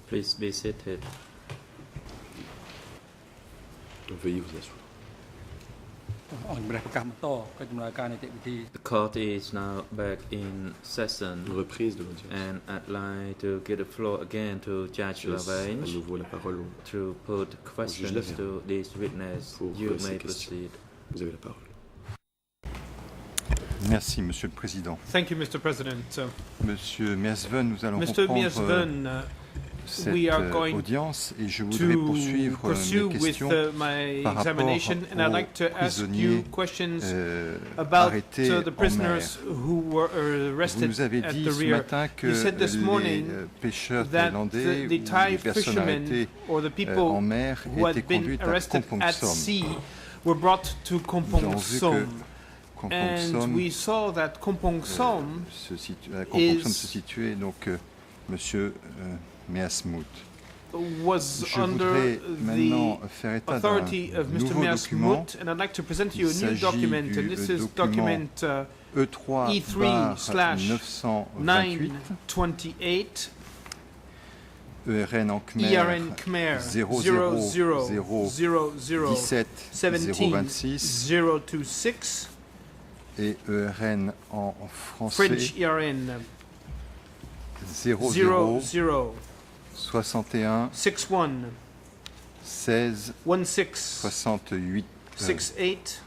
Please be seated. Veuillez vous asseoir. The court is now back in session, Reprise de l'audience. and I'd like to give the floor again to Judge Je laisse à Lavange nouveau la parole to put questions Lavergne. to this witness. Pour You ces may questions. proceed. Vous avez la parole. Merci, Monsieur le Président. Thank you, Mr. President. Monsieur Miasven, nous allons Mr. reprendre Miasven, cette we are going audience et je voudrais to poursuivre pursue mes with questions my par rapport examination, and I'd like to aux ask you prisonniers questions about arrêtés the en mer. prisoners who were Vous arrested nous avez at dit the ce rear. matin que You said this les morning pêcheurs that thaïlandais the ou Thai les personnes fishermen arrêtées or the en people mer who étaient had been conduites à arrested Kampong at Som. sea were brought to Nous Kampong avons vu que Som, Kampong and Som, we saw that Kampong Som Kampong Som se situait donc Monsieur Measmout. was Je under voudrais maintenant the faire état d'un authority of Mr. nouveau document, Miasmout, and I'd like to present you a Il new s'agit document, du and this is document document E3/928, 928, ERN en Khmer, ERN Khmer 17 026 026, et ERN en français French ERN 00 61 61 16 16 68 68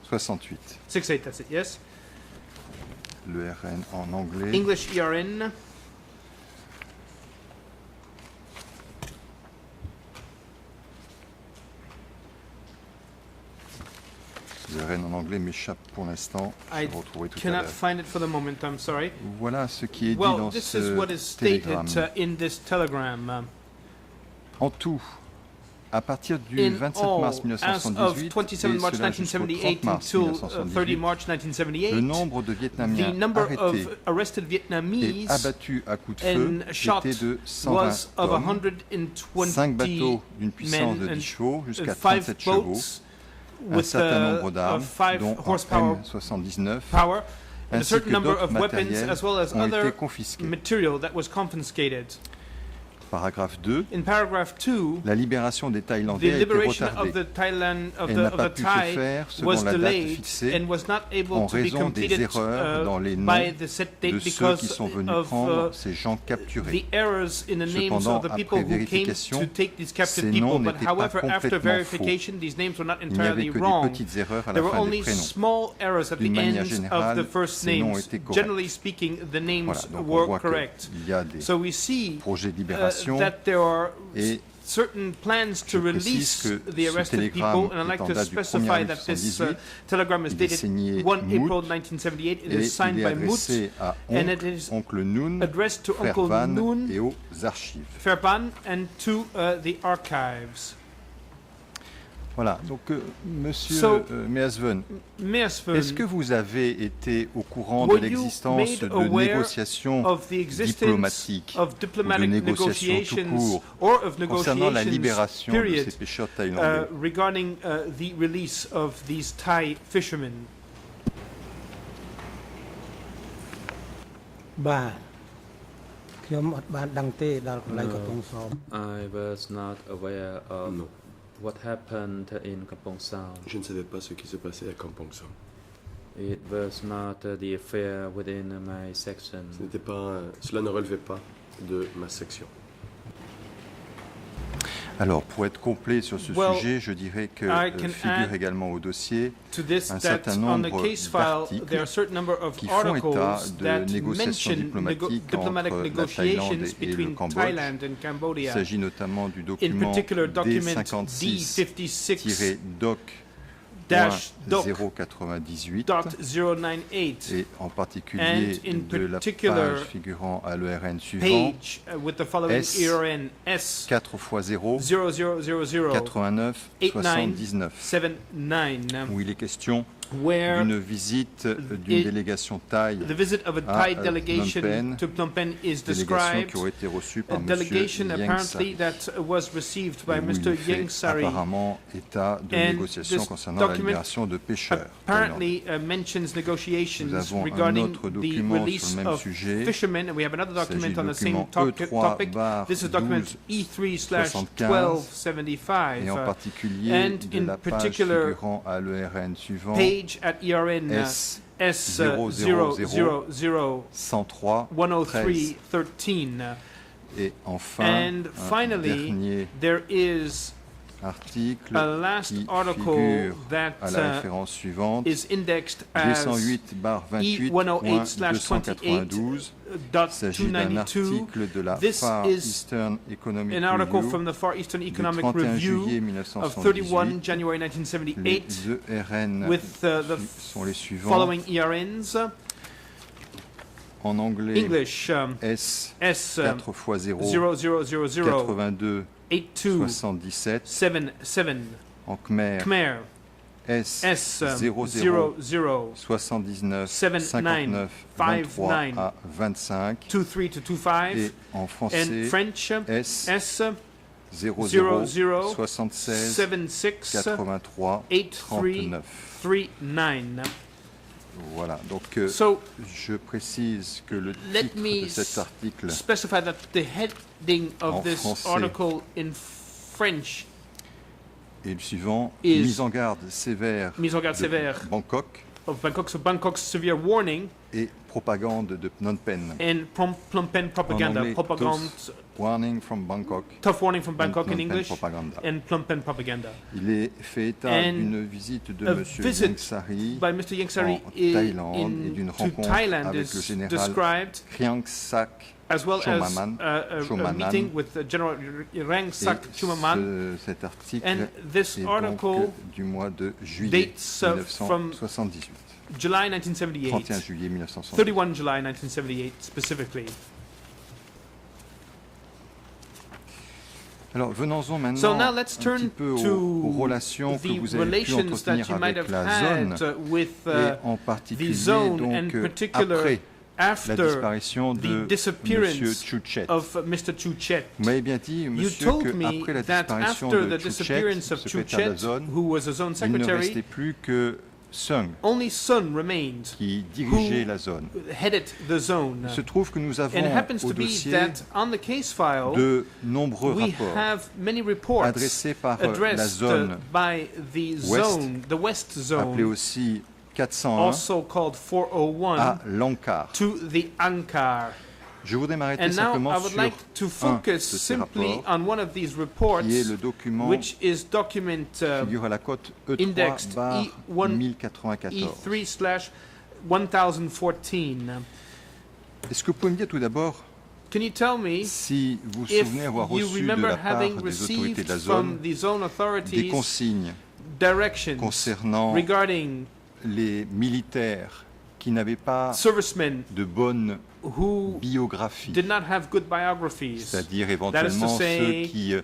68. 68, that's it, yes. L'ERN en anglais English ERN l'ERN en anglais m'échappe pour l'instant. Je I le retrouverai tout à cannot l'heure. find it for the moment, I'm sorry. Voilà ce qui est dit Well, dans this is what is ce stated télégramme. in this telegram. En tout, à partir du In 27 mars all, as of 1978 27 et March cela jusqu'au 1978 30 mars until 30 1978, March le 1978, nombre de the Vietnamiens number arrêtés of arrested et Vietnamese abattus à coups de feu and shot était de 120 was of hommes, 120 5 bateaux d'une puissance de men 10 chevaux jusqu'à 5 37 chevaux, boats un with certain nombre d'armes, 5 dont horsepower un M79, power, and a ainsi certain que number d'autres of weapons matériels as well as ont été other confisqués. material that was confiscated. Paragraphe 2. In paragraph 2, La libération des the Thaïlandais a été liberation of retardée. the Thailand Elle n'a pas the pu se Thai faire selon was la date delayed fixée and was not able en to be raison des completed erreurs dans les noms by the set date de ceux because qui sont venus of prendre ces gens capturés. the errors in the names Cependant, of the people après who came vérification, to take these captive ces people. noms But n'étaient pas however, after complètement verification, these names were not Il n'y avait entirely que des wrong. petites erreurs à la There were fin des only prénoms. small errors at the D'une manière ends générale, of the first ces noms names. étaient corrects. Generally speaking, the names Voilà, donc on were voit correct. qu'il y a des So we see projets de libération that there are et certain plans to je précise release que the ce arrested télégramme people, and I'd like est en to date du 1er specify avril that this 1978, telegram is il est dated signé 1 April Mout 1978. It et is signed il est by Mout, adressé à and it is Oncle Noon, addressed to Frère Uncle Van Noon, et aux archives. Fairban, and to the archives. Voilà, donc Monsieur So, Measven, Measven, est-ce que vous avez été au courant were de you l'existence made de aware négociations of the existence diplomatiques of diplomatic ou de négociations tout negotiations court or of concernant la negotiations libération de period ces pêcheurs thaïlandais? regarding the release of these Thai fishermen? បាទខ្ញុំអត់បានដឹងទេដល់កន្លែងកំពង់សោម I was not aware of Non. what happened in Kampong Som. Je ne savais pas ce qui se passait à Kampong Som. It was not the affair within my section. Cela ne relevait pas de ma section. Alors, pour être complet sur ce Well, sujet, je dirais que I can figure add également au dossier To this, un that certain on the nombre case file, there are a certain number of qui font état articles de that négociations mention diplomatiques diplomatic entre la Thaïlande negotiations et le between Cambodge. Thailand and Il Cambodia. s'agit notamment du In document particular, document D56-DOC D56-DOC 098 .098 et en particulier And in de la particular, page figurant à l'ERN suivant page with the following S ERN S 4x0 0000 89 79 79 où il est question where d'une visite d'une délégation thaï the visit of a à Thai delegation Phnom Penh, to Phnom Penh is délégation described. qui aurait été reçue par A M. delegation Yang apparently Sari, that was received by et où Mr. il fait Yang Sari apparemment état de And négociations this concernant la document libération de pêcheurs. apparently mentions Nous negotiations avons un regarding autre the document release sur le même of sujet. fishermen, and we have another Il s'agit document du on the same document topic. This is document E3/1275, et en particulier and de in la page particular, figurant à l'ERN suivant page at ERN S S000 103 103 13. et enfin And un finally, dernier there is article a last qui article figure that à la référence suivante is indexed as D108/28.292. Il s'agit d'un 292. article de la This Far is Eastern Economic an article Review from the Far Eastern du Economic 31 juillet Review of 31 1978. January 1978 Les ERN with the sont les suivants. following ERNs. En anglais, English S S 4 x 0 0000 82 82 77. 77. En Khmer, Khmer S S 00 00 79 79 59 23 à 25. 23 to 25. Et en And français, French S S 00 00 76 76 83 83 39. 39. Voilà, donc So je précise que le let titre me de cet article specify that the heading En of this français. article in French est le suivant: is mise en garde sévère mise en garde de sévère Bangkok of Bangkok, so Bangkok's severe warning et propagande de Phnom Penh. and Phnom Penh propaganda, anglais, propaganda, Warning from Bangkok. tough warning from and Bangkok in Phnom Penh English, propaganda. and Phnom Penh propaganda. Il est fait état And d'une visite de a M. visit Yang Sari By Mr. Yang Sari en Thaïlande et d'une to rencontre Thailand avec le is général described Kriang Sak. as well Chumaman, as a Chumanan. meeting with General Rang Sak Et Chumaman. cet article And this est donc article du mois de juillet dates from 1978. July 31 1978, juillet 1978. 31 July 1978 specifically. Alors venons-en maintenant So now let's un petit turn peu aux to relations que the vous avez pu relations that entretenir you might avec have la zone had with et en the particulier zone, and donc particular après la after disparition the de M. disappearance Chuchet. of Mr. Chuchet. Vous m'avez bien dit, You monsieur, told me qu'après la that disparition after de the Chuchet, disappearance of secrétaire de la Chuchet, zone, who was a zone il ne restait secretary, plus que Sung only Sun remained, qui dirigeait who la zone. headed the zone. Il se trouve que nous avons And it happens au to be dossier that on the case file, de nombreux we rapports have many reports adressés par la addressed zone by the Ouest, zone, the West appelée Zone, aussi 401 also called 401, à Lankar. to the Ankar. Je voudrais m'arrêter And now simplement I would sur like to un de focus ces simply rapports, on one of these reports, qui est le document which is document qui figure à la cote indexed E3 E1 1094. E3/1014. Est-ce que vous pouvez me dire tout d'abord Can you tell me si vous vous if souvenez avoir you reçu de remember la part having des autorités received de la from zone the zone des authorities consignes directions concernant regarding les militaires qui n'avaient pas servicemen de bonne who biographie, did not have good biographies, c'est-à-dire éventuellement say, ceux qui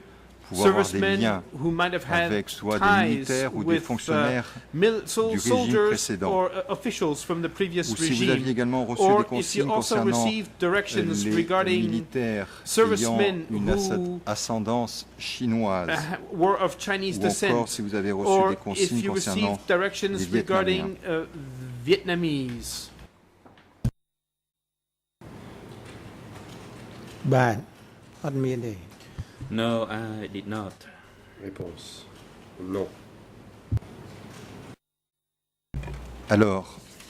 pouvaient avoir des servicemen liens who might have had avec soit des ties militaires ou des with fonctionnaires du régime soldiers précédent. or officials from the previous ou si vous aviez regime, également reçu or des if you consignes also concernant received directions les regarding militaires ayant servicemen une who ascendance chinoise, were of Chinese ou encore descent, si vous avez reçu or des if consignes you concernant received directions les regarding Vietnamese. បាទអត់មានទេ No, I did not. Réponse. Non. Alors,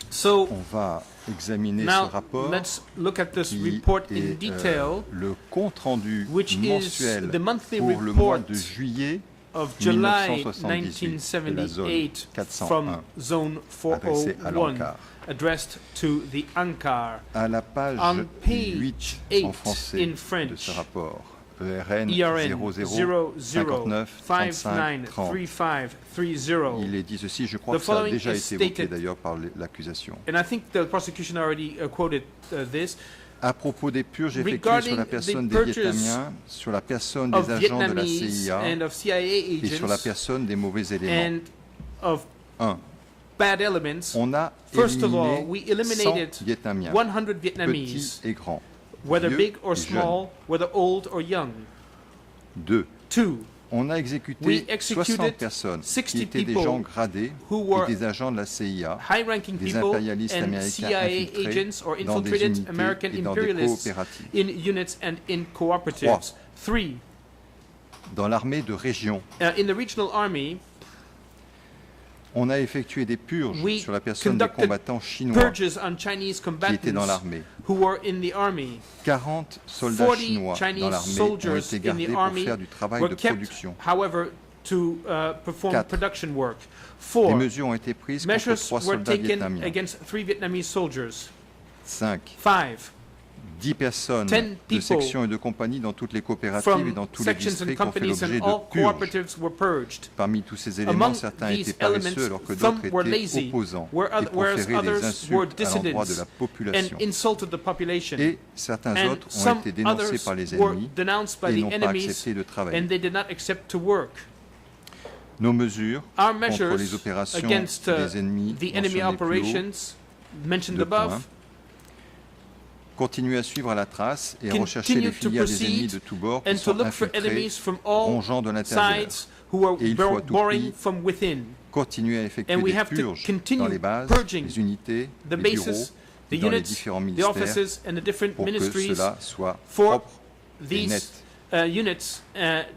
So on va examiner ce now rapport let's look at this qui report in est detail, le compte-rendu which is mensuel the monthly pour le mois report de juillet of July 1978 de la zone 1978 401 from Zone adressée à 401, l'Ankar. addressed to the Ankar. À la page On page 8 8 en français in de French, ce rapport, ERN ERN 00 59 35 30. 00593530. Il est dit ceci, je crois The que ça a following déjà is été évoqué stated- d'ailleurs par l'accusation. And I think the prosecution already quoted this. À propos des purges effectuées Regarding sur la personne the des purges Vietnamiens, sur la personne of des agents de la Vietnamese CIA and of CIA et sur la agents personne des mauvais éléments. and of 1. bad elements, On a first of all, éliminé we 100 eliminated Vietnamiens, 100 petits Vietnamese, et grands, whether vieux big or et jeunes. small, whether old or young. 2. Two, On a We exécuté executed 60 personnes 60 qui étaient des people gens gradés who were et des agents de la CIA, high-ranking des people impérialistes and américains CIA infiltrés agents or dans des infiltrated unités American et dans des imperialists coopératives. in units and in cooperatives. Three, Dans l'armée de région, in the regional army, on a effectué des purges We sur la personne des conducted combattants chinois purges on Chinese qui étaient dans combatants l'armée. who were in the army. 40 soldats 40 chinois Chinese dans l'armée ont soldiers été in gardés the pour army faire du travail were de kept, production. however, to perform 4. production work. Des 4. mesures ont été prises contre Measures 3 were soldats taken vietnamiens. against 3 Vietnamese soldiers. 5. 5. 10 personnes 10 de people sections et de compagnies dans toutes les coopératives et From dans tous les sections and districts ont fait companies and l'objet de all purges. cooperatives were purged. Parmi tous ces éléments, Among certains these étaient paresseux elements, alors que some d'autres were étaient lazy, opposants et whereas proféraient des others were insultes à l'endroit de dissidents la and population. insulted the population. Et certains And autres ont some été dénoncés others par les were ennemis denounced by et the n'ont pas enemies accepté de travailler. and they did not accept to work. Nos mesures Our contre les measures opérations against des ennemis the enemy mentionnées plus haut, operations mentioned deux above points. Continuer à suivre à la trace et à rechercher continue les to filières des ennemis proceed de tous bords qui and to sont look for infiltrés, enemies from all rongeant de l'intérieur. sides who are Et il faut à tout boring prix from within. Continuer à effectuer And we des have to purges continue dans les bases, purging les unités, The les bureaux, bases, the dans les units, différents the ministères offices and the different pour que ministries cela soit for propre et net. these units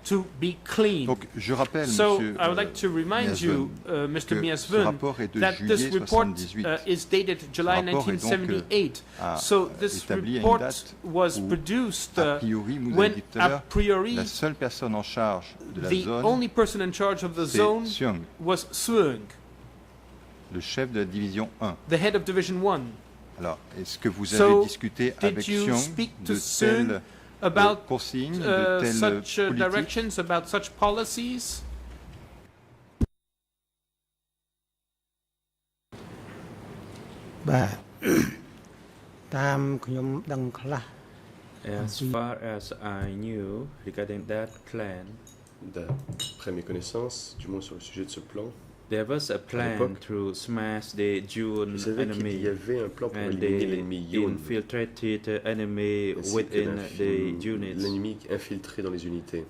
to be clean. Donc je rappelle, So Monsieur I would like to remind you, Mr. que ce Miasvun, rapport est de that this juillet report 78. is dated July rapport est donc, 1978. a So this établi à une report date was où, produced a priori, vous avez when dit tout à a l'heure, priori la seule personne en charge de la the zone, only person in charge of the c'est zone Seung, was Suong, le chef de la division 1. the head of Division 1. Alors, est-ce que vous So, avez discuté did avec you Seung speak to de Seung telles about consignes, de telles such politiques? directions, about such policies? បាទ តាមខ្ញុំដឹងខ្លះ As far as I knew regarding that plan, D'après mes connaissances, du moins sur le sujet de ce plan, there was a plan l'époque, to smash the June je savais qu'il enemy y avait un plan pour and éliminer they l'ennemi Yun, infiltrated the enemy ainsi que within the units. l'ennemi infiltré dans les unités.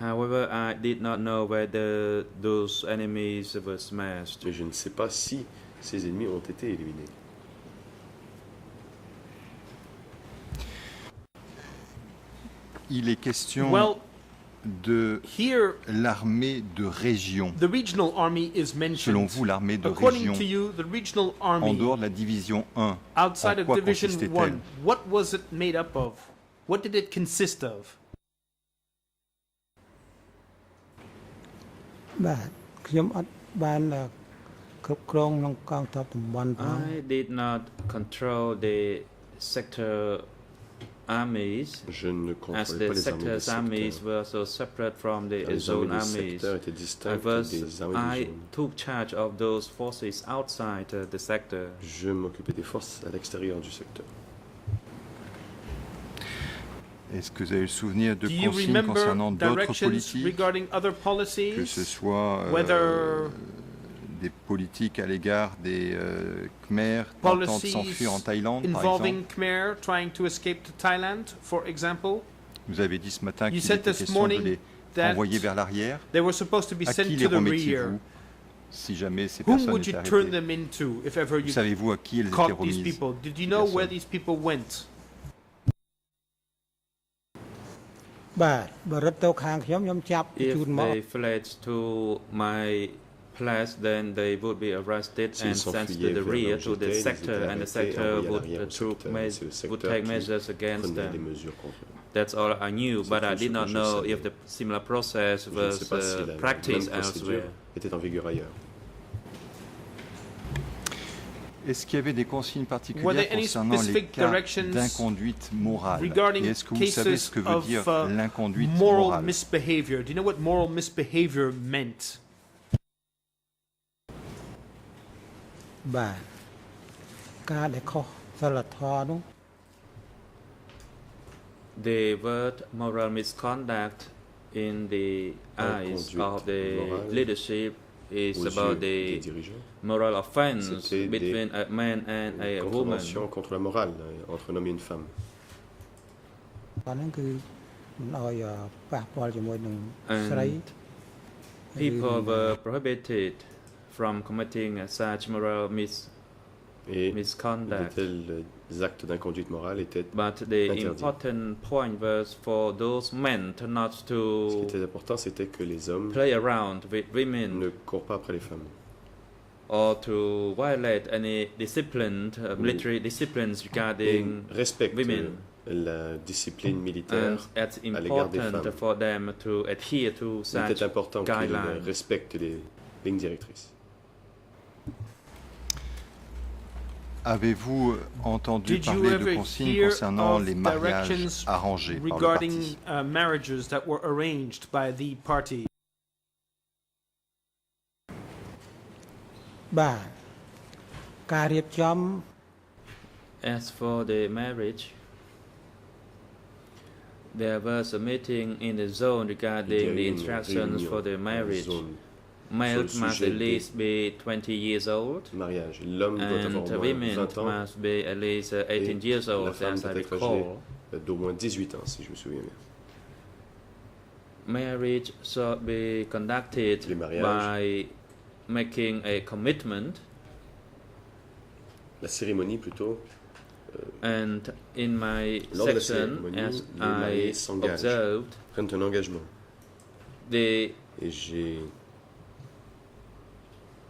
However, I did not know whether those enemies were smashed. Mais je ne sais pas si ces ennemis ont été éliminés. Il est question Well, de here l'armée de région. the regional army is Selon mentioned. vous, l'armée de According région, to you, the regional en army dehors de la division 1, outside en of quoi Division consistait-elle? 1, what was it made up of? What did it consist of? បាទខ្ញុំអត់បានគ្រប់គ្រងក្នុងកងទ័ពតំបន់ផង I did not control the sector armies, Je ne as contrôlais the pas les armées des sector's armies secteurs. were so separate from the Les zone armées des armies. secteurs étaient distinctes des armées I des zones. took charge of those forces outside the sector. Je m'occupais des forces à l'extérieur du secteur. Est-ce que vous avez le souvenir de Do you consignes remember concernant d'autres directions politiques, regarding other que policies? ce soit Whether des politiques à l'égard des Khmers tentant de policies s'enfuir en Thaïlande, par involving exemple? Khmer trying to escape to Thailand, for example? Vous avez dit ce matin You qu'il said était this question de morning les that envoyer vers l'arrière. they were supposed to be À sent qui to les the rear. remettiez-vous si jamais ces Whom personnes would étaient you turn arrêtées? them into if ever you Savez-vous à qui elles étaient caught these remises? people? Did you know where Personne. these people went? បាទបើរត់ទៅខាងខ្ញុំចាប់ If ជូនមក they fled to my place, then they would be arrested S'ils and sent to s'enfuyaient the vers rear là où to the j'étais, ils sector, étaient and the arrêtés, sector envoyés à would l'arrière au took secteur, c'est le would secteur take qui measures against prenait des them. mesures contre eux. That's all I knew, C'est but I tout ce did que not je know savais. if the similar process Je ne was sais pas si la même practiced procédure elsewhere. était en vigueur ailleurs. Est-ce qu'il y avait des consignes Were particulières there any concernant les specific cas directions d'inconduite morale? regarding Et est-ce que vous savez ce que veut cases dire of, l'inconduite moral morale? misbehavior? Do you know what moral misbehavior meant? បាទការដែលខុសសិលធម៌នោះ The word moral misconduct in the eyes Inconduite of the morale. leadership is aux about yeux des the dirigeants. moral offense C'était between a man and Une a woman. contravention contre la morale entre un homme et une femme. បាទហ្នឹងគឺមិនឲ្យប៉ះពាល់ជាមួយនឹងស្រី People were prohibited from committing such moral Et de misconduct. tels actes d'inconduite morale étaient But the interdits. important point was for those men to not Ce qui to était important, c'était que les hommes play around with ne women courent pas après les femmes. or to violate any disciplined military disciplines Et regarding respectent women. la discipline And militaire. it's à l'égard des important femmes. for them to adhere to Il such était important qu'ils guidelines. respectent les lignes directrices. Avez-vous entendu Did you parler de ever consignes hear concernant of les mariages directions arrangés par le regarding parti? marriages that were arranged by the party? បាទការរៀបចំ As for the marriage, there was a meeting in the zone regarding Il y a the eu une instructions réunion for the dans la marriage. zone Male sur le must sujet at least be 20 years old, mariage. L'homme doit and avoir au moins women 20 ans must be at least 18 years la old, femme as I doit être recall. âgée d'au moins 18 ans, si je me souviens bien. Marriage should be conducted Les mariages. by making a commitment, La cérémonie, plutôt, and in my lors de la section, cérémonie, as les mariés I s'engagent, observed, prennent un engagement. the Et j'ai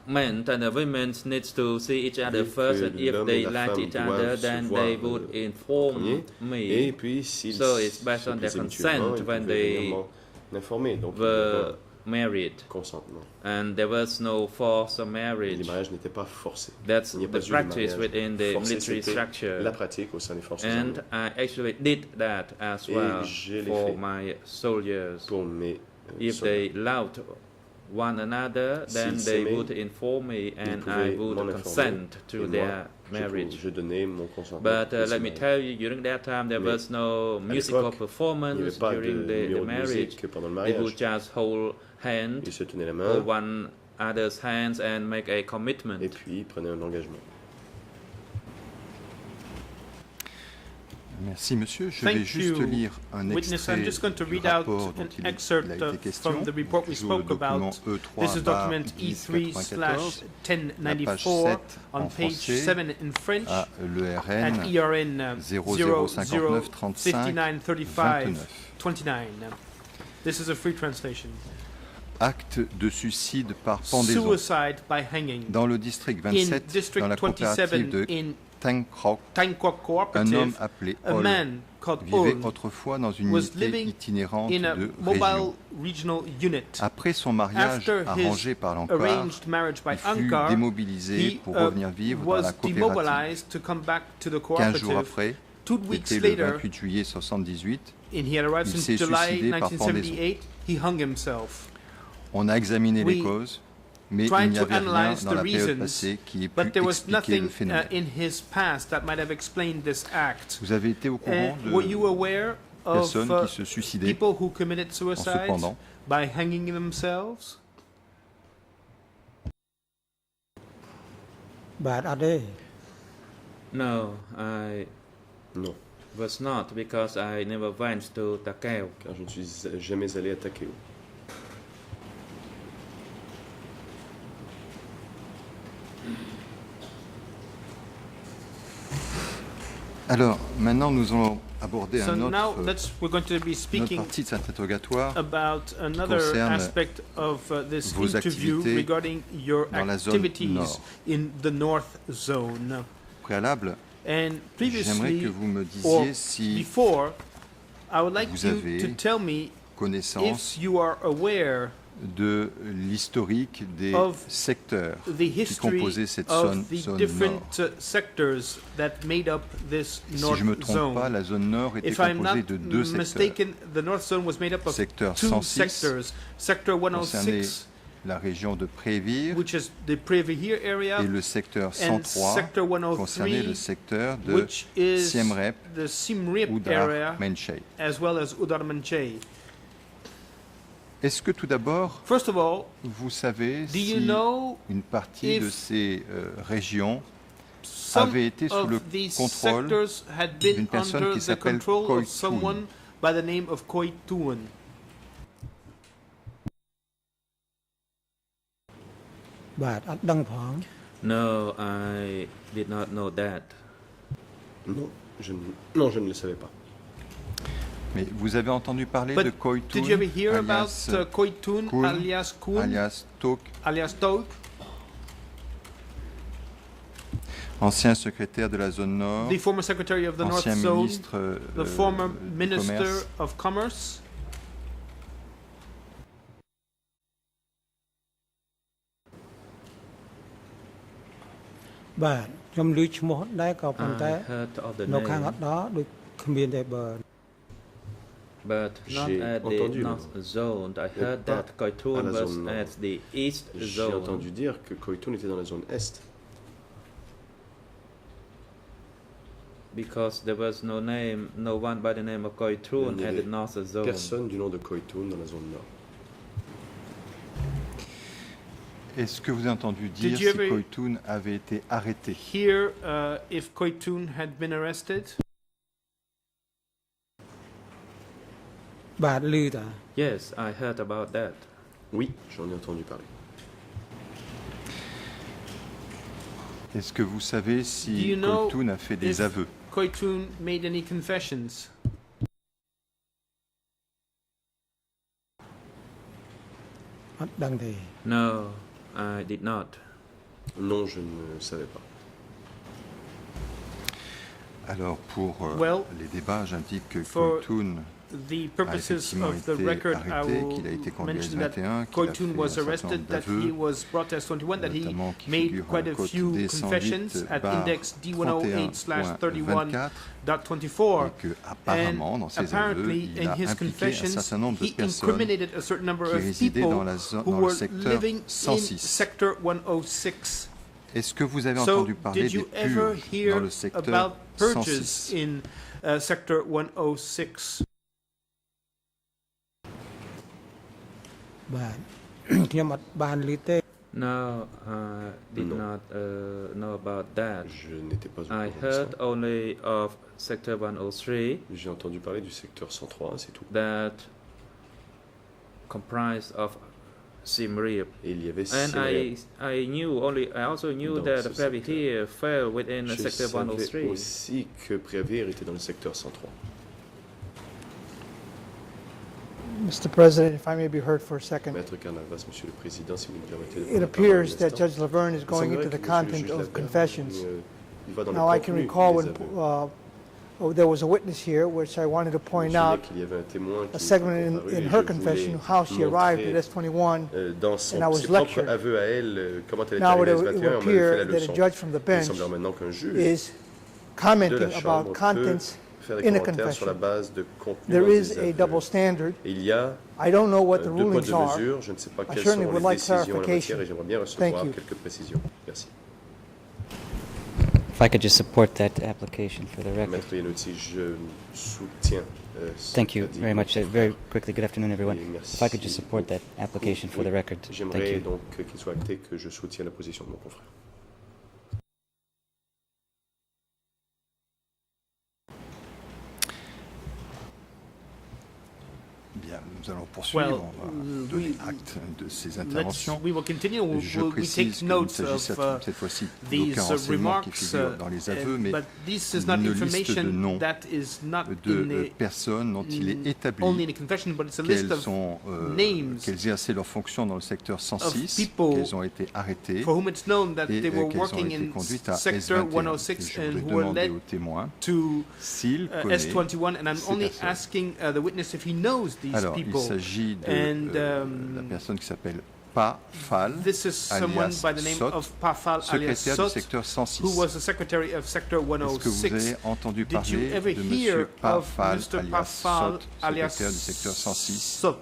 men and the women needs to see each other dit first, que and if l'homme they et la liked femme each other, doivent se then voir, they would inform premier. Et me puis, s'ils So it's based se on their plaisaient consent mutuellement, ils when pouvaient they également l'informer. Donc, il y were avait married, un consentement. and there was no force of Les marriage. mariages n'étaient pas forcés. That's Il n'y a the pas eu de practice mariage within the forcé, military c'était structure. la pratique au sein des forces And armées. I actually did that as Et well je l'ai for fait. my soldiers. Pour mes If soldats. they loved one another, then S'ils they s'aimaient, would inform me and I pouvaient would m'en informer. consent to Et moi, their marriage. Je donnais mon consentement. But pour ce let me mariage. tell you, during that time, there Mais was no à musical l'époque, il n'y performance avait pas de during the numéro de marriage. musique pendant le They would mariage. just hold hand, Ils se tenaient la hold main one other's hands, and make a commitment. et puis ils prenaient un engagement. Merci monsieur. Je Thank vais juste you, lire un Witness, extrait I'm just going to du read out rapport dont an il a excerpt été question. from the report we Toujours le spoke about. document This is E3 document E3/1094 E3/1094 7 on en page français 7 in French à l'ERN at ERN 0059 35 5935 29. 29. This is a free translation. Acte de suicide par pendaison. Suicide by hanging. Dans le district In 27, dans District la coopérative 27 de in Tangkrok, Tangkwok un homme Cooperative, appelé a Ol man called vivait Ol autrefois dans une was unité living itinérante in a de mobile région. regional unit. Après son mariage After his arrangé par l'Ankar, arranged marriage by il fut Ankar, démobilisé he pour revenir vivre dans la was coopérative. demobilized to come back to the 15 jours cooperative. après, 2 weeks c'était le later, 28 juillet 78, and he had arrived il in s'est July suicidé par 1978, he hung himself. on a examiné les We causes, mais il tried n'y to avait rien analyze dans the la période reasons, passée qui ait pu but there was expliquer le nothing phénomène. in his past that might have explained this act. Vous avez été au courant And were you de aware of personnes qui se suicidaient people who committed en suicide se pendant? by hanging themselves? បាទអត់ទេ No, I Non, was not because I never went to Takeo. car je ne suis jamais allé à Takeo. Alors, maintenant, nous allons aborder So now we're going to be une autre speaking partie de cet interrogatoire about another concerne aspect of this vos interview activités regarding your dans la zone activities nord. in the North Zone. préalable. And J'aimerais que previously, vous me or disiez si before, I would like vous you avez to tell me connaissance if you are aware de l'historique des of secteurs the qui history composaient cette of zone, the zone nord. different sectors that made up this Si North je ne me trompe pas, Zone. la zone nord était If I'm composée not de deux secteurs. mistaken, the North Zone was made up of Secteur two 106, sectors. Sector concernait 106, la région de Prévire, which is the Prévihir area, et le secteur and 103 Sector concernait le 103, secteur de which is Siem Reap, the Siem Reap Udar, area, Menchei. as well as Udarmanchai. Est-ce que tout d'abord, First of all, vous savez do you si know une partie de if ces régions some avait été sous le of these contrôle sectors had been d'une personne under qui the s'appelle control Koi of someone by the name of Koi Toon?បាទអត់ដឹងផង No, I did not know that. Non, non, je ne le savais pas. Mais vous avez entendu parler But de Koi Toon, did you ever hear about alias Koi Toon, Kun, alias Kun, alias Tok, alias Tok, ancien secrétaire de la zone Nord, the former secretary of the North ancien Zone, ministre the former du minister Commerce, of Commerce?បាទខ្ញុំឮឈ្មោះដែរក៏ប៉ុន្តែ I heard of the នៅខាងអ name, ត់ដល់ដូចគ្មានទេបើ but not J'ai at the entendu, north zone. I heard pas that Koitun à la was zone nord. at the east J'ai zone entendu dire que Koitoun était dans la zone Est. because there was no one by the name of Koitun Il n'y at the avait north zone. Personne du nom de Koitoun dans la zone Nord. Est-ce que vous avez entendu Did dire you si ever Koi Toon avait été arrêté? Here, if Koi Toon had been arrested? បាទឮតា Yes, I heard about that. Oui, j'en ai entendu parler. Est-ce que vous savez Do si you know Koi Toon a fait des if aveux? Koi Toon made any confessions?អត់ដឹងទេ No, I did not. Non, je ne savais pas. Alors, pour Well, les débats, j'indique que for Koi Toon the a purposes effectivement of the été record, I arrêté, will qu'il a été conduit à mention that S21, qu'il Koi a Toon fait un was certain arrested, nombre that he d'aveux, was brought to S21, that he notamment qui made figurent à quite la a cote few confessions at index D108/31.24, D108/31.24, et que apparemment, dans ses aveux, apparently il in a his impliqué un confessions, certain nombre de he personnes incriminated a certain number qui of résidaient people dans, who dans le were secteur living in 106. sector 106. Est-ce que vous avez So, entendu parler did des you ever purges hear dans le secteur about purges 106? in sector 106? បាទ ខ្ញុំអត់បានឮទេ No, I did No. not know about that. Je n'étais pas au I courant de heard ça. only of Sector 103 J'ai entendu parler du secteur 103, c'est tout. that comprised of Siem Reap. Et il y avait And Siem Reap. I also knew Dans that ce Prairie secteur. here fell within Je Sector savais 103. aussi que Prévert était dans le secteur 103. Mr. President, if I may be heard for a second, Maître Carnavas, Monsieur le Président, si vous me permettez de it prendre la parole appears un that instant. Judge Laverne is Il going semblerait into the que Monsieur le content juge of Laverne, confessions. il va dans le Now, I can contenu recall des when aveux. there was a witness here, which I wanted to Je me point souviens out qu'il y avait un témoin a qui segment était in apparu et her je voulais confession, how she arrived at montrer, S21. dans son and I was ses propres lectured. aveux à elle, comment elle est Now, arrivée à it would S21, on m'avait appear fait la that a leçon. judge from the Il bench semblerait maintenant qu'un juge is de commenting la about Chambre peut contents faire des in a commentaires sur la confession. base de contenu There dans is des a aveux. double standard. Et il y a I don't know what the deux poids, rulings deux are. mesures. Je ne sais pas I quelles certainly sont would les like décisions en la clarification. matière et j'aimerais bien Thank recevoir you. quelques précisions. Merci. If I could just support that application for the record. Maître Yanotti, je soutiens ce Thank you qu'a dit very much. mon Very frère. quickly, good afternoon, everyone. Oui, merci If I could just support that application for the Oui. record. Thank J'aimerais you. donc qu'il soit acté que je soutiens la position de mon confrère. Bien, nous allons poursuivre, Well, on va donner acte de ces interventions. We will continue. Je We précise take qu'il ne note s'agit of cette fois-ci these d'aucun renseignement qui remarks, figure dans les aveux, mais but this is not une liste de information noms that is not de in personnes dont il est only in établi a confession, but it's a list qu'elles of names qu'elles exerçaient leurs fonctions dans le secteur 106, people qu'elles ont été arrêtées for whom it's known that et they were qu'elles ont working été in conduites à sector S21. Et 106 je and voudrais who were demander led aux témoins to s'il connaît S21, and I'm ces only personnes. asking the witness if he knows these Alors, il people. s'agit de And, la personne qui s'appelle Pa Fall, This is someone alias by the name Sot, of Pafal alias secrétaire du Sot, secteur 106. who was the secretary of sector Est-ce que vous 106. avez entendu Did you parler ever de hear M. Pa of Fall, Mr. alias Pafal Sot, alias secrétaire du secteur 106, Sot,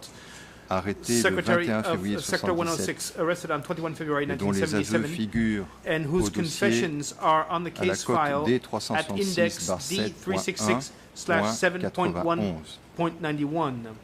arrêté le secretary 21 of février sector 1977 106, arrested on 21 February et dont les aveux 1977, figurent and whose au dossier confessions are on the à la case cote file at index D366/7.1.91. D366/7.1.91.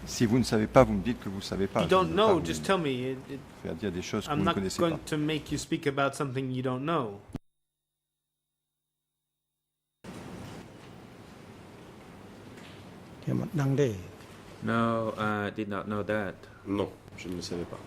Si vous ne savez pas, vous me dites que vous ne savez pas. You Je ne don't veux pas know, vous just tell me. faire dire des choses que I'm vous ne not connaissez pas. going to make you speak about something you don't know. No, I did not know that. Non, je ne le savais pas.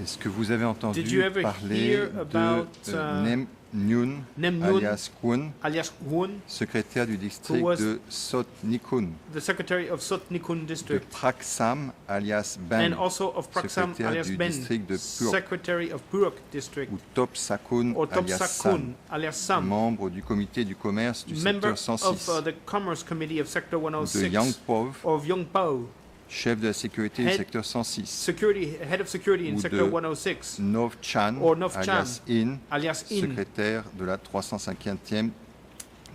Est-ce que vous avez entendu Did you ever parler hear about, de Nem Nyun, Nemnyun, alias Kwon, alias Won, secrétaire du district was de Sot Nikun, the secretary of Sot Nikun de district, Praksam, alias and Ben, also of Praksam, secrétaire alias du Ben, district de Purok, secretary of Purok district, ou Top Sakun, or Top alias Sakun, Sam, alias Sam, membre du comité du commerce du member secteur of 106, the Commerce Committee of Sector ou de 106, Yang Pov, of Yongpao, chef de la sécurité du Head- secteur 106, head of security in ou Sector de 106, Nov Chan, Or Nov alias In, alias In, secrétaire de la 350e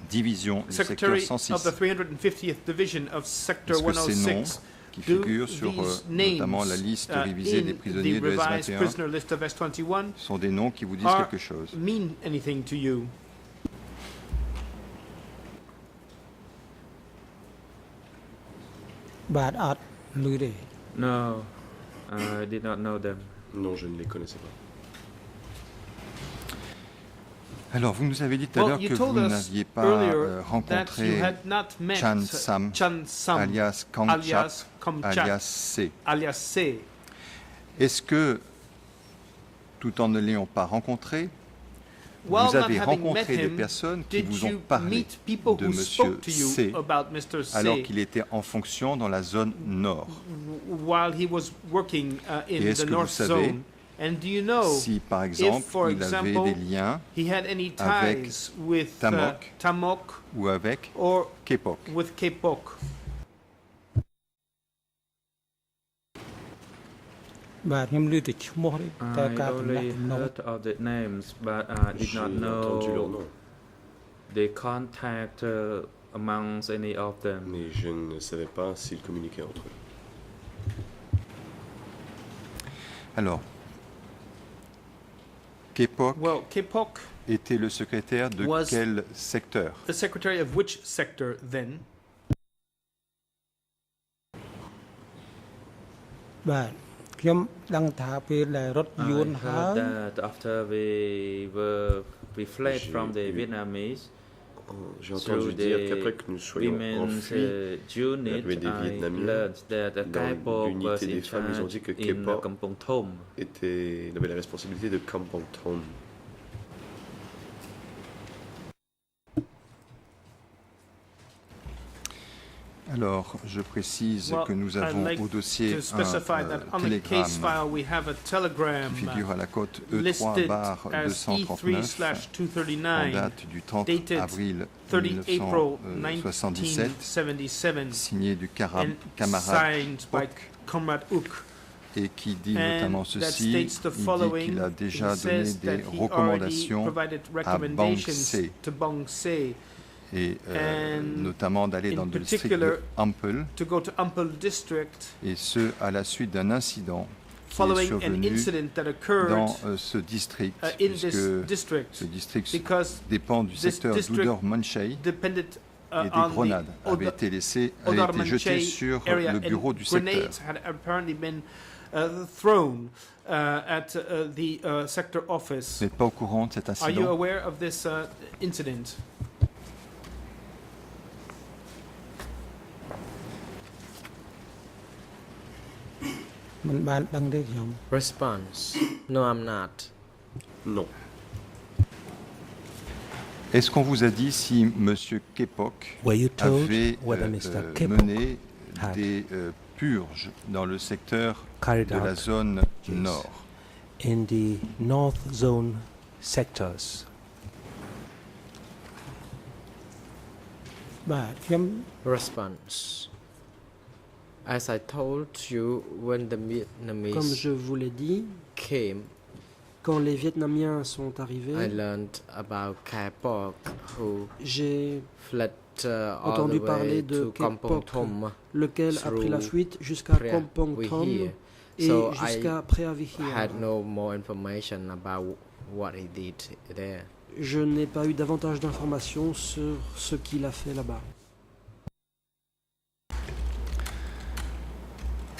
division du secteur secretary 106. of the 350th Division of Sector Est-ce que ces noms 106, qui do figurent sur these notamment names la liste révisée des in prisonniers the de revised S21 prisoner list of S21 sont des noms qui vous disent are- quelque chose. mean anything to you? No, I did not know them. Non, je ne les connaissais pas. Alors, vous nous avez dit tout à Well, l'heure you que vous told us n'aviez pas earlier that you rencontré had not met Chan Sam, Chan Sam, alias Kamchap, alias Kamchak, alias C. alias C. Est-ce que, tout en ne l'ayant pas rencontré, While vous not avez having met rencontré des him, personnes qui did vous ont you parlé meet people de who Monsieur spoke to you C about Mr. C alors qu'il était en fonction dans la zone nord? while he was working Et in est-ce the que vous North savez Zone? And do you know Si, par exemple, for il avait example, des liens he had any avec ties with Tamok Tamok ou avec or Kepok? with Kepok? I I only heard of the names, but I did J'ai not entendu leur know nom, the contact amongst any of them. mais je ne savais pas s'ils communiquaient entre eux. Alors, Kepok Well, Kepok, était le secrétaire de Was- quel secteur? the secretary of which sector then? បាទខ្ញុំដឹងថាពេលដែលរត់យួន I ហើ heard យ that after we fled from the J'ai eu- Vietnamese J'ai through entendu dire the qu'après que nous soyons women's enfuis, unit, l'arrivée des I Vietnamiens, learned that dans Kaipok l'unité was des in femmes, ils ont charge dit que in Kaipok Kampong Thom. il avait la responsabilité de Kampong Thom. Alors, je précise Well, que nous I'd avons like au dossier to specify that un on the case télégramme file we have a telegram qui figure à la cote listed E3/239 as E3/239 en date du 30 dated avril 30 April 1977, 1977 signé du and camarade signed by Hoc, Comrade Hook. et qui dit And notamment that ceci, states the il dit following. qu'il a déjà He donné says des that he already recommandations provided Bang recommendations Se. to Bang Se et And notamment d'aller in dans le district particular, de Ampel, to go to Ampel district et ce à la suite d'un incident qui est following an survenu incident that occurred dans ce district, in puisque this district ce district because dépend du this secteur district d'Oudor Manchei depended et des on grenades the avaient été jetées sur area le and bureau du secteur. grenades had apparently been thrown at the sector office. Vous n'êtes pas au courant de cet Are you incident? aware of this incident? Response: No, I'm not. Non. Est-ce qu'on vous a dit si M. Kepok Were you told avait whether Mr. Kepok mené had des purges dans le secteur carried de la out zone Yes. nord? in the North Zone sectors? បាទខ្ញុំ Response: As I told you, when the Comme Vietnamese je vous l'ai dit, came, quand les Vietnamiens sont I arrivés, learned about Kai Pok, who j'ai fled all entendu the parler way de to Kampong Kepok, Thom, lequel a pris la through fuite jusqu'à Prea Kampong Thom Vihir. et So jusqu'à I Preavihir. had no more information about what he did there. Je n'ai pas eu davantage d'informations sur ce qu'il a fait là-bas.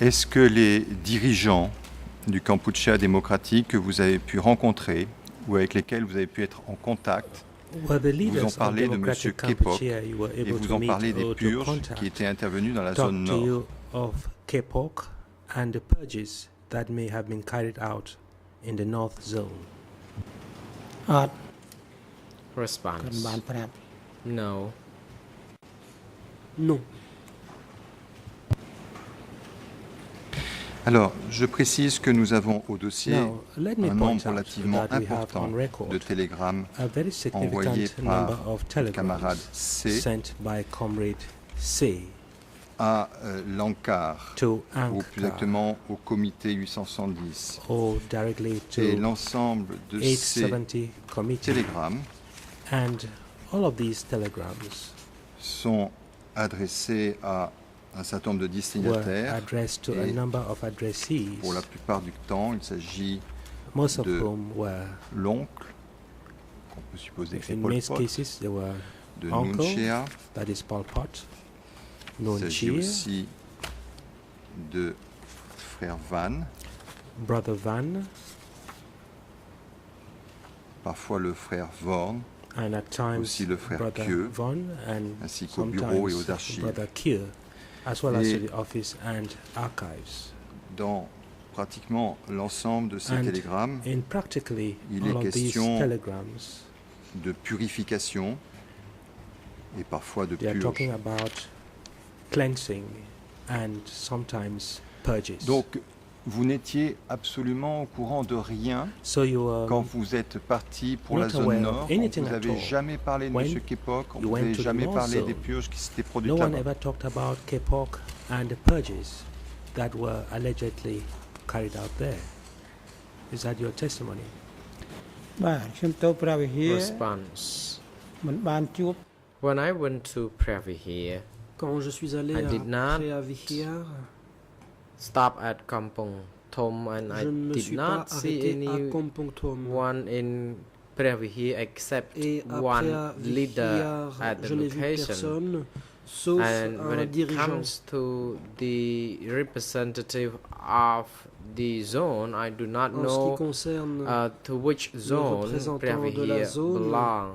Est-ce que les dirigeants du Kampuchea démocratique que vous avez pu rencontrer ou avec lesquels vous avez pu être en contact Were the vous ont leaders of parlé de M. democratic Kepok Kampuchea you were et able vous to ont meet parlé des or to purges contact qui étaient intervenues dans la talk zone to nord? you of Kepok and the purges that may have been carried out in the North Zone? អត់ គាត់ Response. មិនបានប្រាប់ No. Non. Alors, je précise que nous avons au dossier Now, let me un nombre point out relativement that we have important on record de télégrammes a very envoyés significant par number of le camarade telegrams C sent by Comrade C à l'ANCAR, to ou plus Ankara exactement au comité 870. or directly Et to l'ensemble de ces 870 committee. télégrammes And all of these telegrams sont adressés à un certain nombre de were destinataires. addressed to a Et number of addressees, Pour la plupart du temps, il s'agit most of de whom were, l'oncle, qu'on peut supposer que c'est in Pol most Pot, cases, they were de uncle, Nunchea. that is Pol Pot, Il s'agit Nunchia, aussi de frère Van, Brother Van, parfois le frère Vorn, and at times aussi le frère Brother Kieu, Von, and ainsi qu'au bureau et aux sometimes archives. Brother Kieu, as well as Et to the office and archives. Dans pratiquement l'ensemble de ces And télégrammes, in practically il all est of these question telegrams, de purification et parfois de they are purge. talking about cleansing and sometimes purges. Donc, vous n'étiez absolument au courant de rien So you were quand vous êtes parti pour la not zone aware of nord. On anything vous at avait all. jamais parlé de When M. Kepok, on you vous went avait to the jamais North parlé des Zone, purges qui s'étaient produites no one là-bas. ever talked about Kepok and the purges that were allegedly carried out there. Is that your testimony? បាទខ្ញុំទៅព្រះវិហារ Response. មិនបានជួប When I went to Pravihir, Quand je suis allé I did à not Preavihir, stop at Kampong Thom, and I je ne me did suis pas not see arrêté à Kampong Thom. anyone in Pravihir except Et à one leader Preavihir, at the je n'ai vu location. personne, sauf And when un it dirigeant. comes to the representative of the zone, I do not En ce qui know concerne to which zone représentant de la Pravihir zone, belong.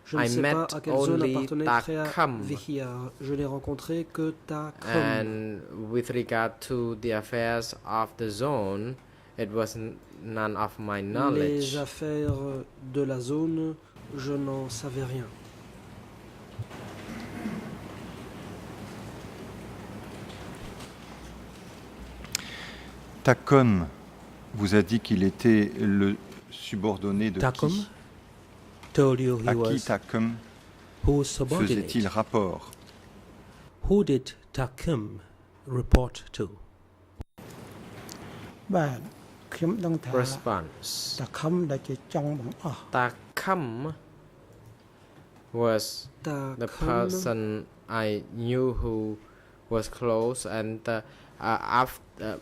je ne I sais pas met à quelle zone only appartenait Takham. Preavihir. Je n'ai rencontré que Takham. And with regard to the affairs of the zone, it was none of my knowledge. Les affaires de la zone, je n'en savais rien. Takom vous a dit qu'il était le subordonné de Takum qui? told you he À qui was Takom whose faisait-il subordinate. rapport? Who did Takum report to? បាទខ្ញុំដឹងថា Response. តាខំដែលជាចុងបង្អស់ Takham was the Takham person I knew who was close, and after,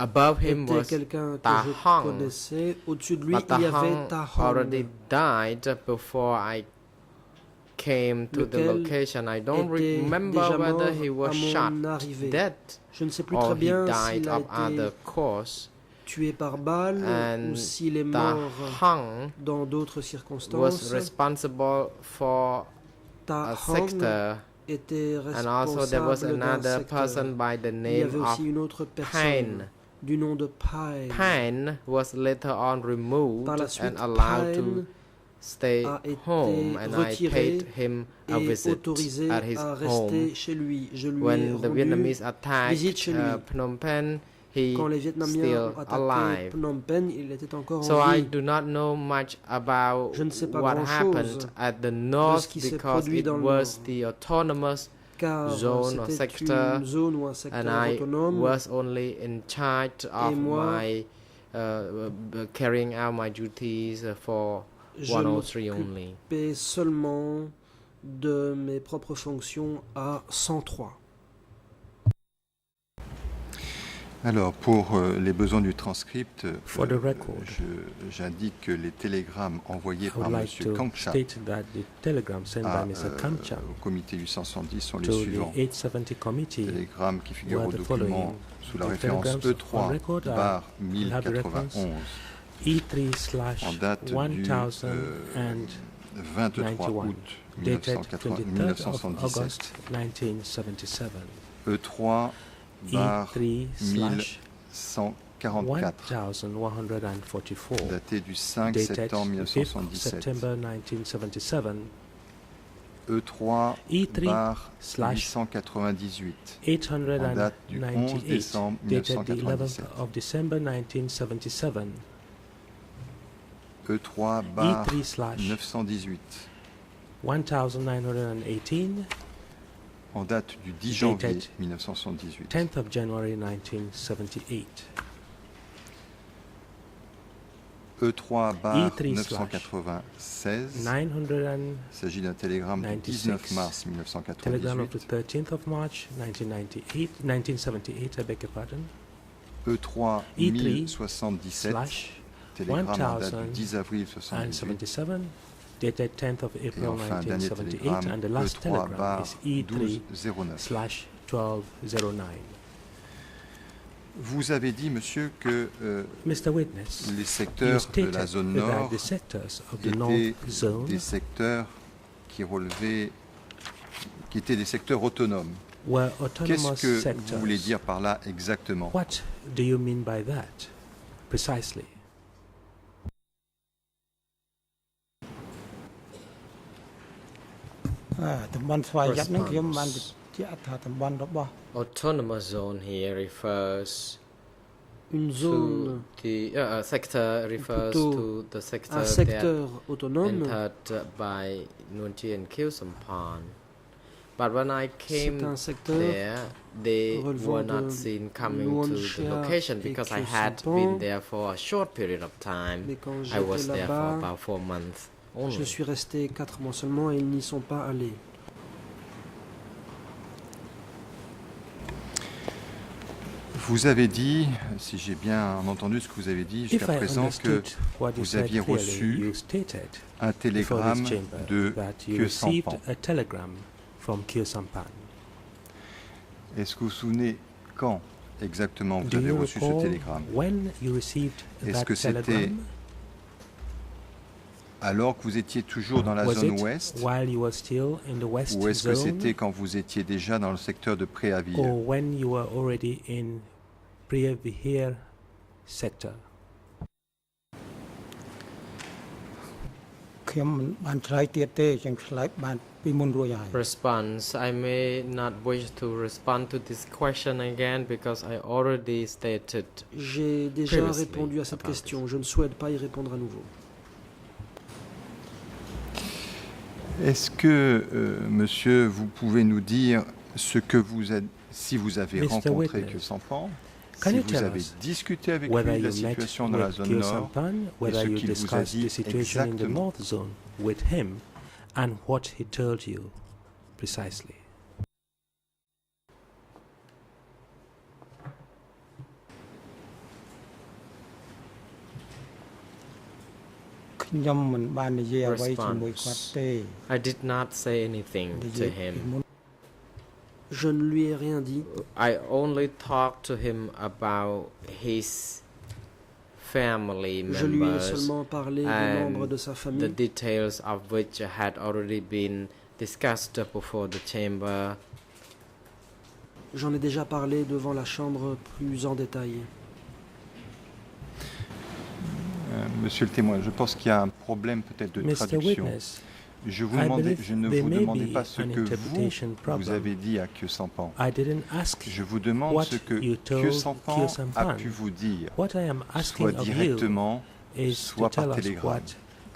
above him était was quelqu'un que je Tahang. connaissais. Au-dessus de lui, But il y avait Tahang Tahang. already died before I came to the Lequel location. I don't était remember déjà whether mort he was à mon shot arrivée. dead Je ne sais plus or très he bien died s'il a of other été cause. tué par balle And ou s'il est mort Tahang dans d'autres was circonstances. responsible for a Tahang sector, était and also there was responsable d'un another secteur. person by the Il y name avait of aussi une autre Pine. personne du nom de Pine. Pine was later on removed Par la and suite, allowed to Pine stay a été home, and I retiré paid him a et visit autorisé at his à rester home. chez lui. Je lui ai When the rendu Vietnamese attacked visite chez lui. Phnom Penh, he Quand les Vietnamiens still ont attaqué alive. Phnom Penh, il était encore So en I vie. do not know much about Je ne sais pas what grand-chose happened at the north qui s'est because produit it dans le was nord. the autonomous Car zone or c'était sector, une zone ou un and secteur I autonome. was only in charge of moi, my carrying out my duties for Je 103 only. m'occupais seulement de mes propres fonctions à 103. Alors, pour les besoins du transcript, For the record, j'indique que les télégrammes envoyés I par would M. like to Kamcha state that the telegram sent by Mr. Kamcha au comité 870 sont les to the suivants. 870 committee Télégrammes qui figurent were au the document following. sous la The référence telegrams on E3 record are- bar will have the reference 1091 en date du 23 E3/1091, août dated 23rd of 1977. August 1977. E3 bar E3/1144, 1144 daté du 5 dated septembre 5th 1977. September 1977. E3 E3 bar slash 898 en date du 11 898, décembre dated the 11th 1997. of December 1977. E3 bar E3 slash 918 1918, en date du 10 janvier Dated 1978. 10th of January 1978. E3 bar E3 slash 996. 900 Il s'agit d'un télégramme du 19 mars telegram of the 1998. 13th of March 1978, I beg your pardon. E3 E3 1077. slash Télégramme en date du 10 avril 1978. 1077, dated 10th of Et April enfin, dernier 1978, télégramme, and the last E3 telegram bar is E3 1209. slash 1209. Vous avez dit, monsieur, que Mr. Witness, les you secteurs de stated la zone that nord the sectors of the étaient North Zone des secteurs qui relevaient, qui étaient des secteurs autonomes. were Qu'est-ce autonomous que sectors. vous voulez dire par là exactement? What do you mean by that, precisely? À, តំបន់ស្វ័យយ័តហ្នឹងខ្ញុំបានបញ្ជាក់ថាតំបន់របស់ Autonomous zone here refers Une to zone, the sector refers plutôt to the sector un that secteur autonome, entered by Nunti and Kilsampan. But when I came c'est un secteur there, they relevant were not de seen coming to the Nuancia location et because I Kilsampan. had been there for a short period of time. Mais quand I was j'étais there for là-bas, about 4 months je only. suis resté 4 mois seulement et ils n'y sont pas allés. Vous avez dit, si j'ai bien entendu ce que vous avez dit If jusqu'à I présent, que understood what you vous said aviez clearly, reçu you stated un before télégramme this chamber de that you Kyo received Sampan. a telegram from Kilsampan. Est-ce que vous vous souvenez quand exactement vous Do avez you reçu ce recall télégramme? when you received Est-ce that que c'était telegram? Alors que vous étiez toujours dans la Was zone it ouest, while you were still in the west ou est-ce que zone, c'était quand vous étiez déjà dans le secteur de Préaville? or when you were already in Priavihir sector? ខ្ញុំមិនបានឆ្លើយទៀតទេចឹងឆ្លើយបានពីមុនរួចហើយ Response: I may not wish to respond to this question again because I already stated. J'ai déjà Previously répondu à cette about question. Je ne souhaite pas y répondre à nouveau. Est-ce que, monsieur, vous pouvez nous dire ce que vous êtes, si vous avez Mr. rencontré Witness, Kyo Sampan, can si you vous tell avez us discuté avec whether lui de la you met situation dans la with zone nord, Kilsampan, whether ce you qu'il vous a discussed dit the situation in the exactement. north zone with him, and what he told you precisely? "ខ្ញុំមិនបាននិយាយអ្វីជាមួយគាត់ទេ I did not say anything និ to យាយពី him. មុន Je ne lui ai rien dit. I only talked to him about his family Je lui ai members, seulement parlé des and membres de sa the famille. details of which had already been discussed before the chamber. J'en ai déjà parlé devant la chambre plus en détail. Monsieur le témoin, je pense qu'il y a un problème peut-être de Mr. traduction. Witness, Je I ne believe vous there may demandais be pas ce an que interpretation vous problem. avez dit à Kyo Sampan. I didn't ask Je vous demande what ce que you Kyo told Sampan Kyo a Sampan. pu vous dire, What I am asking soit of you directement, is to soit par tell us télégramme. what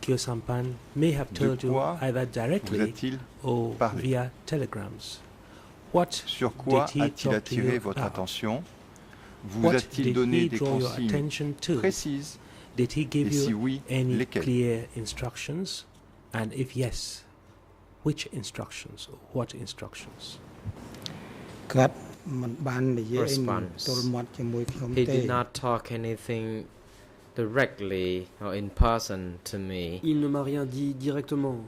Kyo-sampan may have De told you quoi either Vous directly a-t-il or parlé? via telegrams. What Sur quoi did he a-t-il talk to attiré you votre about? attention? Vous What a-t-il did donné he des draw your consignes attention to? précises? Did he give Et si you oui, any lesquelles? clear instructions? And if yes, which instructions or what instructions? គាត់ មិនបាននិយាយអីនឹង Response. ទល់មាត់ជាមួយខ្ញុំ He ទេ did not talk anything directly or in person to me. Il ne m'a rien dit directement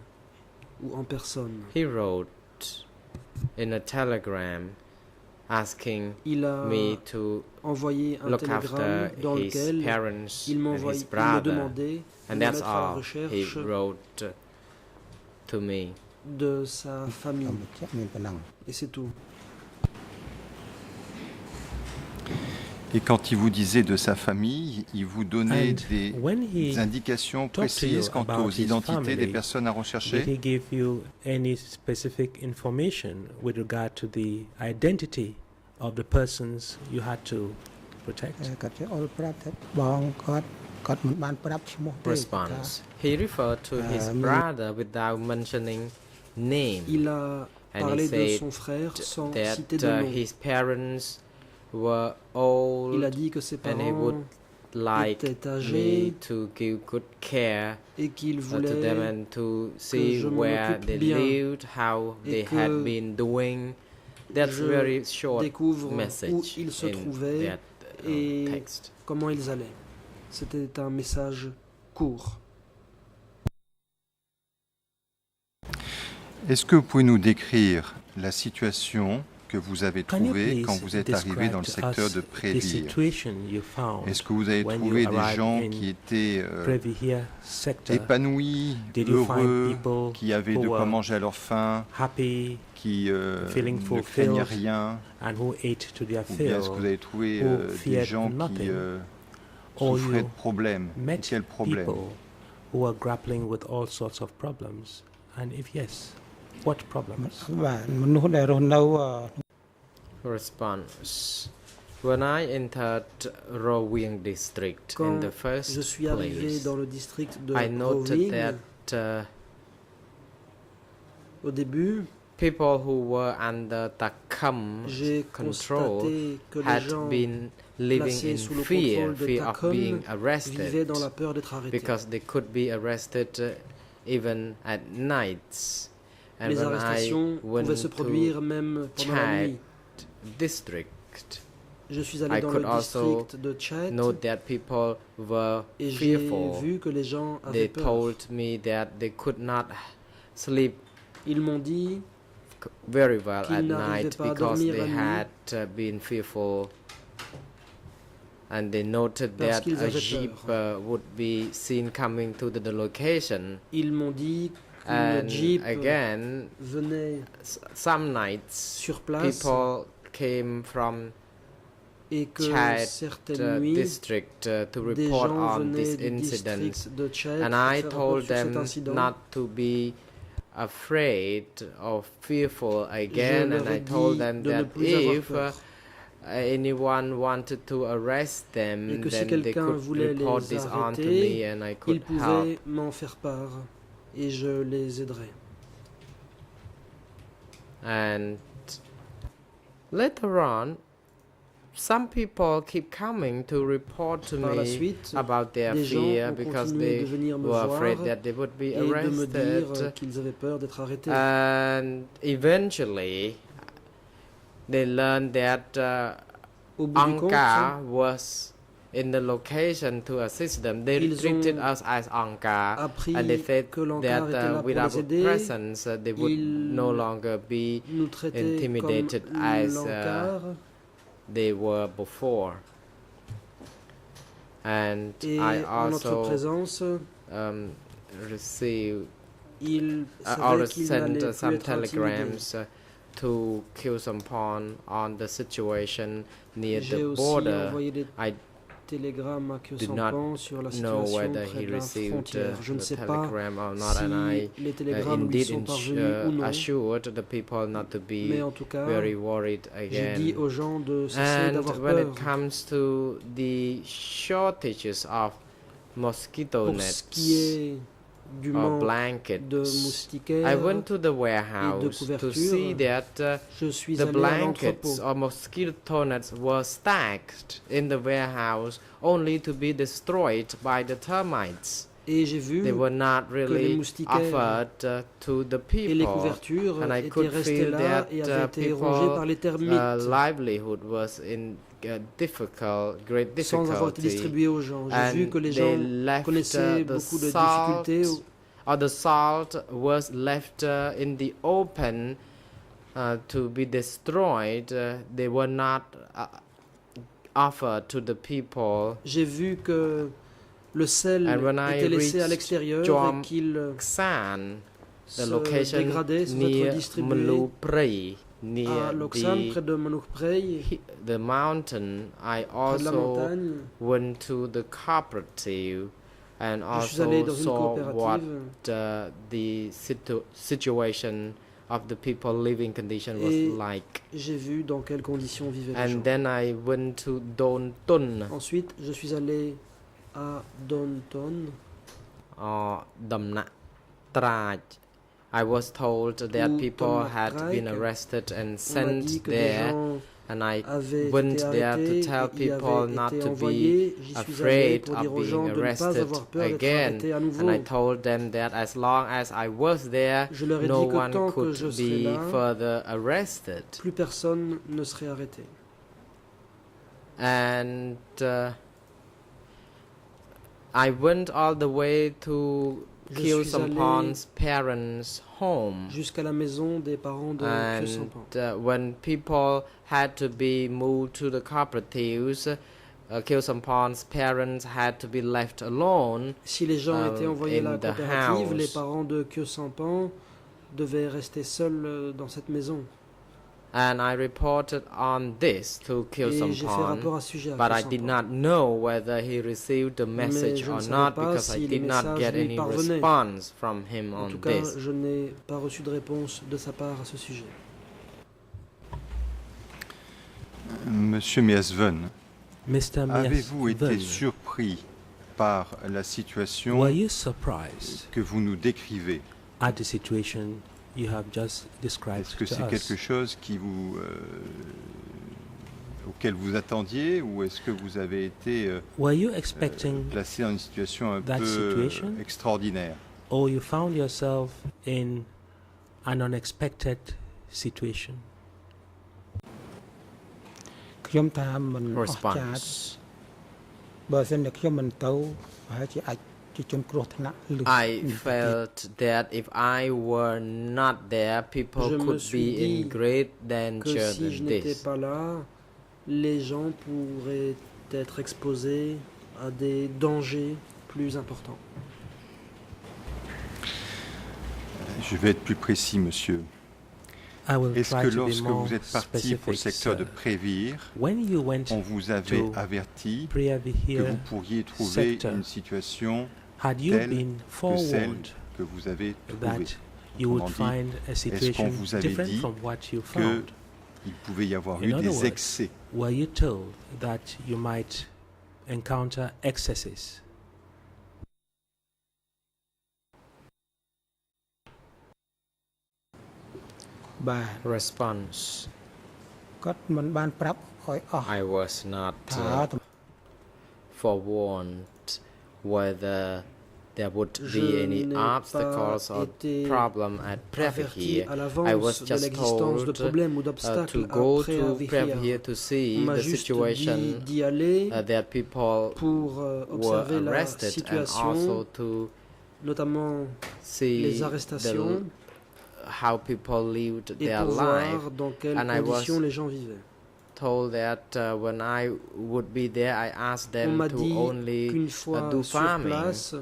ou en personne. He wrote in a telegram asking Il a me to envoyé un look after télégramme dans his lequel parents il and m'envoyait, his il me brother. demandait de And me that's mettre à la all he recherche wrote to me. de sa ខ្ញុំ famille. បញ្ជាក់មានប៉ុណ្ណឹង Et c'est tout. Et quand il vous disait de sa famille, il vous donnait And des when he indications talked to you précises quant about aux his identités des family, personnes à did rechercher? he give you any specific information with regard to the identity of the persons you had to protect? គាត់ចេះអល់ប្រាប់ថាបងគាត់មិនបានប្រាប់ឈ្មោះទេ Response. He referred to his brother without mentioning name. Il a And parlé he de said son frère sans that citer de nom. his parents were Il a old dit que ses and he would parents like étaient me âgés to give good care et qu'il to them voulait and to see je m'en where occupe they bien lived, how et they que had been doing. That's je very short découvre où message ils se in trouvaient that et text. comment ils allaient. C'était un message court. Est-ce que vous pouvez nous décrire la situation que vous avez Can you trouvée please quand vous êtes arrivé dans le describe to secteur us de the Prévire? situation you found Est-ce que vous avez when trouvé you des arrived gens in qui étaient Prévire sector? épanouis, Did you find heureux, people qui avaient who de quoi were manger à leur faim, happy qui feeling ne fulfilled, craignaient rien? and who ate to their Ou bien est-ce que vous fill, avez trouvé who des feared gens qui nothing, or souffraient you de problèmes? met Quels problèmes? people who are grappling with all sorts of problems? And if yes, what problems? បាទមនុស្សដែលរស់នៅ Response. When I entered Rowieng district in Quand the first je suis arrivé place, dans le district de I noted Rowieng, that au début, people who were under Takam j'ai control constaté que les had gens been living placés in sous le fear contrôle de of Takom being vivaient arrested dans la peur d'être arrêtés. because they could be arrested even at nights. And Les when I arrestations went pouvaient se to produire même pendant la Chad nuit. district, Je suis allé I dans could le also district de Chet note that people were et j'ai fearful. vu que les gens They avaient peur. told me that they could not sleep Ils m'ont dit very well qu'ils at n'arrivaient night pas à because dormir they la nuit had been fearful, and they noted parce that qu'ils a avaient jeep peur. would be seen coming to the location. Ils m'ont dit qu'une And jeep again, venait some nights sur place people came from et que Chad certaines nuits district to des report gens on this venaient du incident. district de Chet And pour I faire told rapport sur cet them incident. not to be afraid or fearful again, Je and leur I ai told dit them de ne that plus avoir if peur. anyone wanted to arrest Et them, que si then they quelqu'un could voulait report les this on to arrêter, me and I ils could help. pouvaient m'en faire part et je les aiderais. And later on, some people keep coming to report to Par la me suite, about their des gens fear ont because continué de they venir me were voir afraid that they would be et de me dire arrested. qu'ils avaient peur d'être arrêtés. And eventually, they learned that Au bout du compte, Angkar was in the location to assist them. They Ils treated ont us as Angkar, appris and they said que l'Ankar était that là pour with les our aider. presence, they would Ils no longer be nous traitaient intimidated comme as l'Ankar they were before. And et I en notre also présence, received ils I savaient always qu'ils sent n'allaient plus some être intimidés. telegrams to Kyusampon on the situation near J'ai the aussi border. envoyé des I télégrammes à did not Kyosampan sur la know situation whether près he de la received frontière. Je ne the sais pas telegram or not, and I si les télégrammes lui indeed sont parvenus ou non, assured the people not to mais be en tout cas, very worried j'ai dit again. aux gens de cesser And d'avoir when peur. it comes to the shortages of mosquito Pour ce nets qui est du or manque de blankets, moustiquaires, I went to the warehouse to couvertures. see that je suis the allé à blankets l'entrepôt. or mosquito nets were stacked in the warehouse only to be destroyed by the termites. Et j'ai vu they were not que les really moustiquaires offered to the et les people, couvertures and I étaient could restés feel là that et avaient été rongés par les people's termites livelihood was in great sans avoir été difficulty, distribué aux gens. J'ai vu and que les they gens left connaissaient the beaucoup de salt, difficultés. or the salt was left in the open to be destroyed. They were not offered to the people. J'ai vu que le sel And when I était laissé à reached l'extérieur et Jom qu'il San, the se location dégradait sans être near distribué Mluprey, à near Loksan, près de Manukprey, the mountain. I près de la also montagne. went to the cooperative and Je suis allé also dans une saw what coopérative the situation of the people living condition was et like. j'ai vu dans quelles conditions vivaient les gens. And then I went to Don Tun, Ensuite, je suis allé à Donton. or Damna Traj. I was told that Ou people Domna had been Traj. arrested and On m'a dit sent que des there, gens and I avaient went été there arrêtés to tell et y people avaient not été to be envoyés. J'y suis allé afraid pour dire of aux gens being de ne pas arrested avoir peur d'être again. arrêtés à And nouveau. I told them that as long as I was there, Je leur ai no dit que one tant que could je serais be là, further arrested. plus personne ne serait arrêté. And I went all the way to Je Khieu suis allé Sampan's parents' home. jusqu'à la maison des parents de Khieu And Sampan. when people had to be moved to the cooperatives, Khieu Sampan's parents had to be left alone. Si les gens étaient envoyés à la in the coopérative, les house. parents de Khieu Sampan devaient rester seuls dans cette maison. And I reported on this to Khieu Et j'ai fait Sampan, rapport à ce sujet à but Khieu I did Sampan. not know whether he received the message je ne or savais not pas because I si les did not messages get lui any parvenaient. response from him En on tout cas, this. je n'ai pas reçu de réponse de sa part à ce sujet. Monsieur Miasven, Mr. avez-vous été Miasven, surpris par la situation were you surprised que vous nous décrivez? at the situation you have just described Est-ce que to c'est us? quelque chose qui vous, auquel vous attendiez, ou est-ce que vous avez été Were you expecting placé dans une situation un that peu situation? extraordinaire? or you found yourself in an unexpected situation? ខ្ញុំថាមិនអស្ចារ្យ Response. បើសិនតែខ្ញុំមិនទៅប្រហែលជាអាចជាជនគ្រោះថ្នាក់ឬ I felt that if I were not there, people Je me could suis be in dit great Que danger si je than n'étais this. pas là, les gens pourraient être exposés à des dangers plus importants. Je vais être plus précis, monsieur. I will Est-ce try que to be lorsque more vous êtes parti pour le specific, secteur de sir. Prévire, When you went on vous avait to averti que Preavihir, vous pourriez trouver sector, une situation had you telle been que celle forewarned que vous avez trouvée? that you would Autrement dit, find a qu'on situation vous avait different dit from what you que found? il pouvait y avoir In eu other des words, excès? Were you told that you might encounter excesses?បាទ Response. គាត់មិនបានប្រាប់ឲ្យអស់ I was not ថា forewarned whether there would be Je any n'ai obstacles pas or été problem at averti Preavihir. à I was l'avance de just l'existence de told problèmes ou to d'obstacles go à to Preavihir Preavihir. to see On m'a the juste situation dit d'y aller that people pour were observer la arrested and situation, also to notamment see les arrestations, how people lived et their pour life. voir dans quelles And I was conditions les gens vivaient. Told that when I would be there, I asked On them m'a to dit only qu'une fois do sur farming. place,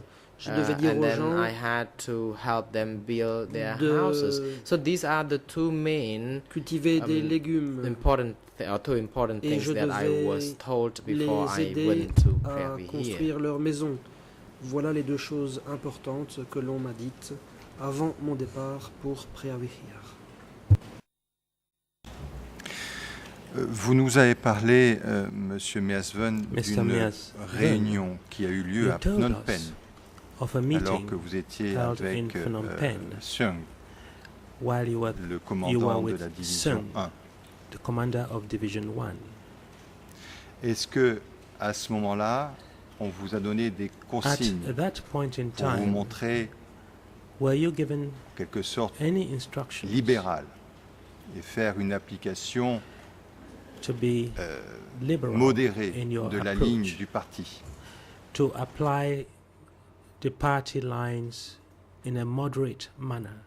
je devais dire And aux then gens I had to help them build their de houses. So these are the two main cultiver des légumes important two important et things je that I devais was told before les I aider went to à Preavihir. construire leur maison. Voilà les deux choses importantes que l'on m'a dites avant mon départ pour Preavihir. Vous nous avez parlé, Monsieur Miasven, Mr. d'une Miasven, réunion qui a eu lieu you à told Phnom us Penh, of a alors meeting que vous étiez held in avec Phnom Penh Seung, while you were le you were commandant de with la division Seung, 1. the commander of Division 1. Est-ce que, à ce moment-là, on vous a donné des At consignes that point in pour vous time, montrer, were you given en quelque sorte, any instructions libérale et faire une application to be liberal modérée in your de la approach, ligne du parti? to apply the party lines in a moderate manner?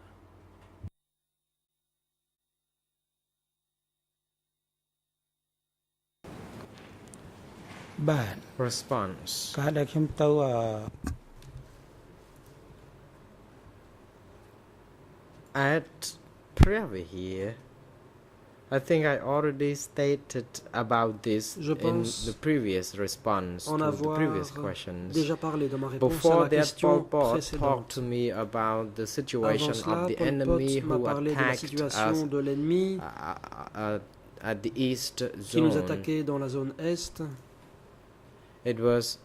Bad. Response. ការដែលខ្ញុំទៅ At Privy here, I think I already stated about this Je in pense the previous response en to the avoir previous questions. déjà parlé dans ma réponse à Before la that, Pol question Pot talked précédente. to me about the situation Avant cela, of the Pol enemy Pot m'a who parlé de la attacked situation us de l'ennemi at the east qui nous zone. attaquait dans la zone Est. It was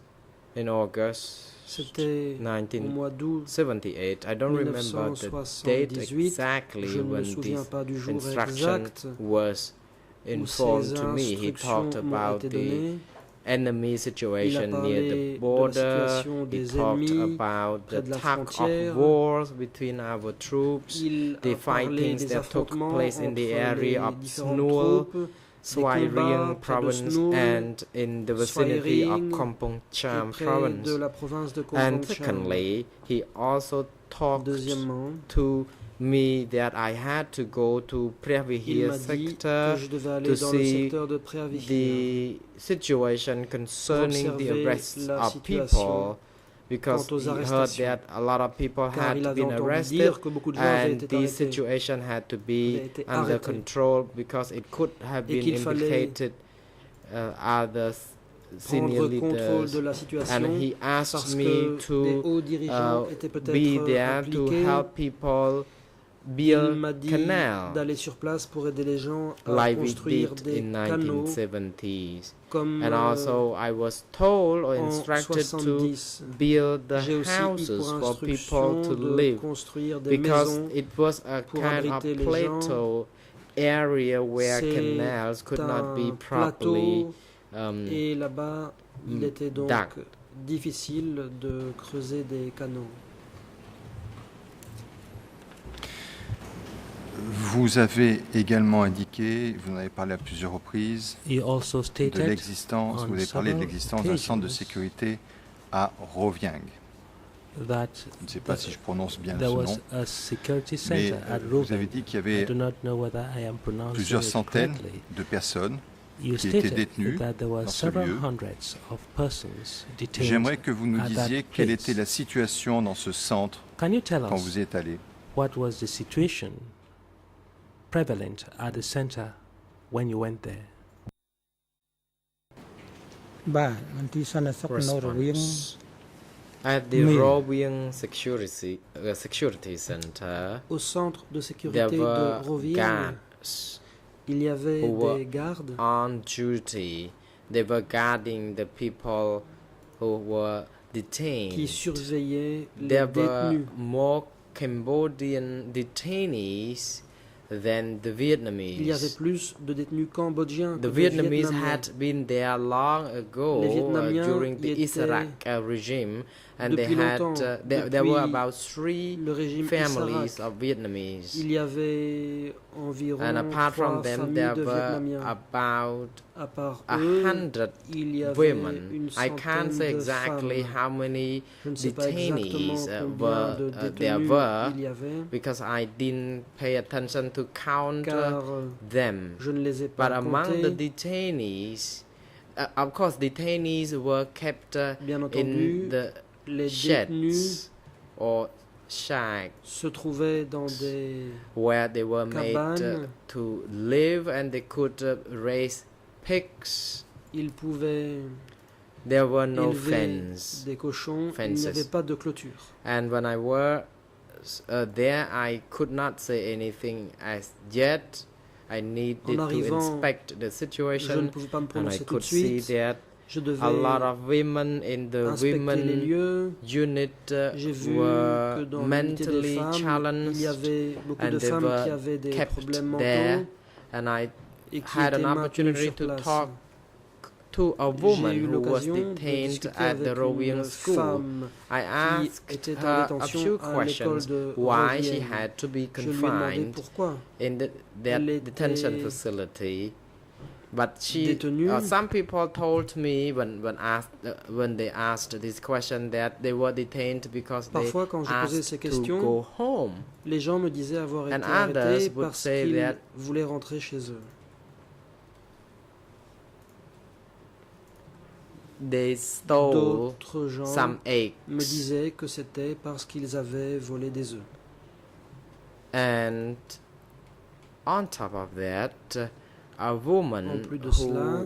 in August C'était au mois d'août 1978. I don't remember the date 1978. exactly Je ne me when souviens this pas du jour instruction exact was où informed ces to me. He instructions talked m'ont about été the données. enemy Il a situation near parlé the de la border. situation He des talked ennemis about près the de la tug of frontière. wars between our troops, Il the a parlé fightings des that took affrontements place in the entre area les of différentes Snoel, troupes, Swai combats Rieng près de province, Snoel, and in the vicinity of Rieng, Kompong Cham et près province. de la province de And Kompong Cham. secondly, he also talked Deuxièmement, to me that I had to go to il Preavihir m'a dit sector que je devais aller to dans le see secteur de Preavihir the situation concerning the observer arrests la of situation people, because quant aux he heard arrestations. that a lot of people Car had il avait been entendu arrested, dire que beaucoup de gens avaient and été the arrêtés, situation had to avaient be été under arrêtés, control because it could have et been qu'il fallait implicated other senior prendre contrôle leaders. de la And situation he asked parce me que des to hauts dirigeants étaient be peut-être there to impliqués. help people Il build m'a dit canal d'aller sur place pour aider les gens à like we construire did des in canaux 1970s. comme And also I was told or en instructed to 70. build the J'ai aussi eu houses pour for people instruction to de live, construire des because maisons it was a pour kind of abriter les plateau area where C'est canals could not be un properly plateau et là-bas il était donc dug. difficile de creuser des canaux. Vous avez également indiqué, vous en avez parlé à plusieurs reprises, He also de stated l'existence, on vous avez parlé de several l'existence d'un centre de occasions sécurité à Roviang. that Je ne sais pas si je prononce bien ce there was nom, a security mais center at vous avez Roving. dit qu'il y I avait do not know whether I am pronouncing plusieurs it centaines correctly. de personnes. You qui étaient stated détenues that there were dans ce several lieu. hundreds of persons detained. J'aimerais que vous nous at that disiez quelle place. était la situation dans ce centre Can you tell quand us vous y êtes allé. what was the situation prevalent at the center when you went there? បាទមន្ទីរសន្តិសុខនៅរវាង Response. At the Me. Roviang Security Center, Au centre de there sécurité de were Rovieng, guards il y avait who were des gardes on duty. They were guarding the people who were qui detained. surveillaient les There were détenus. more Cambodian detainees than the Il y avait Vietnamese. plus de détenus cambodgiens que The de Vietnamese Vietnamiens. had been there long ago Les Vietnamiens during the y étaient Isarak regime, and they depuis had longtemps, there were depuis about 3 Le régime families Isarak, of Vietnamese. il y avait environ And apart from 3 them, familles there de were Vietnamiens. about À part eux, 100 il y avait women. une I can't centaine say de exactly femmes. how many Je ne sais pas detainees exactement combien were de there détenus were, il y avait, because I didn't pay attention to count car them. je ne les ai But pas among the comptés. detainees, of course, detainees were kept Bien in entendu, the les détenus sheds or shacks se trouvaient dans des where they were made cabanes. to live, and they could raise pigs. Ils pouvaient There were no élever fence. des cochons. Il n'y fences. avait pas de clôture. And when I were there, I could not say anything as yet. I needed to arrivant, inspect the Je ne situation, pouvais pas me and I prononcer tout could de see suite. that Je devais a lot of women in the inspecter les women lieux. unit J'ai vu que were dans l'unité des mentally femmes, il y challenged, avait beaucoup and de they femmes were qui avaient des kept problèmes there, mentaux and I et qui had étaient an maintenues opportunity sur to place. talk to a J'ai woman eu who was l'occasion de detained discuter at the avec Rovian une school. femme I qui asked était en her a détention few à l'école questions de why she Rovienne. had to be Je lui ai demandé confined pourquoi in that elle était detention facility. But détenue. some people told me when they asked this question that they were detained because they Parfois, quand je posais asked ces to questions, go home. les gens me disaient avoir été And others arrêtés would parce say qu'ils that voulaient rentrer chez eux. They stole D'autres gens some eggs. me disaient que c'était parce qu'ils avaient volé des œufs. And on top of that, a En woman plus de cela,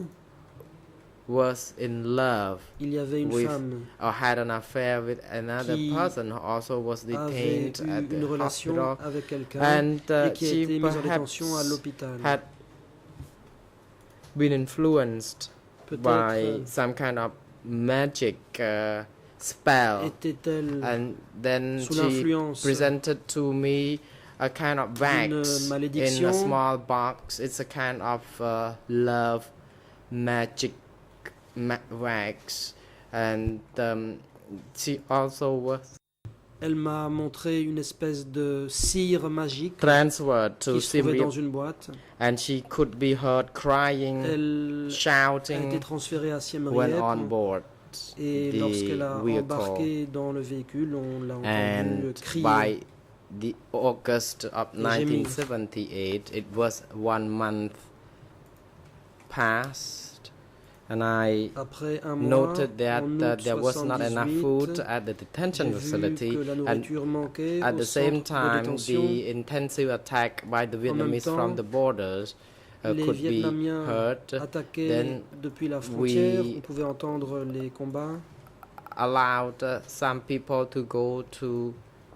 who was in love il y avait une with femme or had an affair with another qui person who also was avait detained eu at une the relation hospital, avec quelqu'un and et qui a she été mise en perhaps détention à l'hôpital. had been influenced by Peut-être some kind of magic spell, était-elle and then sous she l'influence presented to me a kind of wax in malédiction. a small box. It's a kind of love magic wax, and she also was Elle m'a montré une espèce de cire magique transferred to qui se trouvait dans Siem Reap, une boîte. and she could be heard crying, Elle a été shouting transférée à Siem when on Reap board et the lorsqu'elle a vehicle. embarqué dans le véhicule, on l'a entendu And crier. by the August of J'ai mis- 1978, it was 1 month past, and I Après un mois, noted that en août there was not enough food 78, at the detention j'ai vu facility, que la and nourriture manquait at au the same centre de time, détention. the intensive attack by the En même Vietnamese temps, from the borders Les could be Vietnamiens heard, attaquaient then depuis la frontière, we on pouvait entendre les combats. allowed some people to go to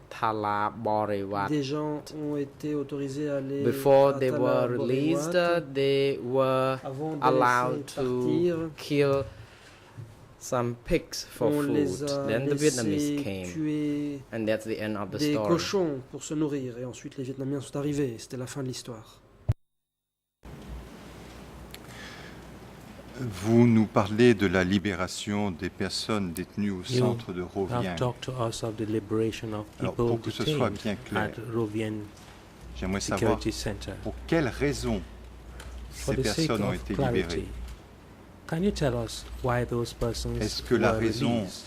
Thala Boriwat. Des gens ont été autorisés à aller Before à they were Thala released, Boriwat they were avant de allowed laisser to partir. kill some pigs for On food. les a Then the Vietnamese laissés came, tuer and that's the end of the des story. cochons pour se nourrir. Et ensuite, les Vietnamiens sont arrivés. C'était la fin de l'histoire. Vous nous parlez de la libération des personnes détenues au You centre de Rovien. have talked to us of the liberation of Alors, people pour que ce soit detained bien clair, at Rovian j'aimerais savoir Security Center. pour quelles raisons For ces the sake personnes ont of été clarity, libérées. can you tell us why those persons Est-ce que la were raison released?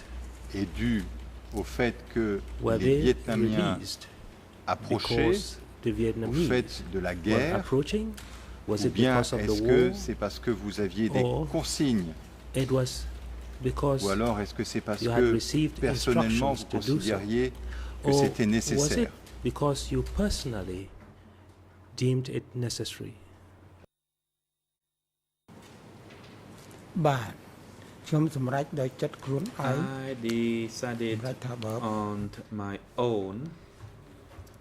est due au fait que Were les they Vietnamiens released approchaient because the au Vietnamese fait de la were guerre, approaching? Was ou it bien because of the est-ce que war? c'est parce que vous aviez des Or consignes, It was because ou alors est-ce que c'est parce you had que received personnellement instructions vous to do so? considériez que Or c'était was it nécessaire? because you personally deemed it necessary? បាទខ្ញុំសម្រេចដោយចិត្តខ្លួនឯង I decided សម្រេចថាបើ on my own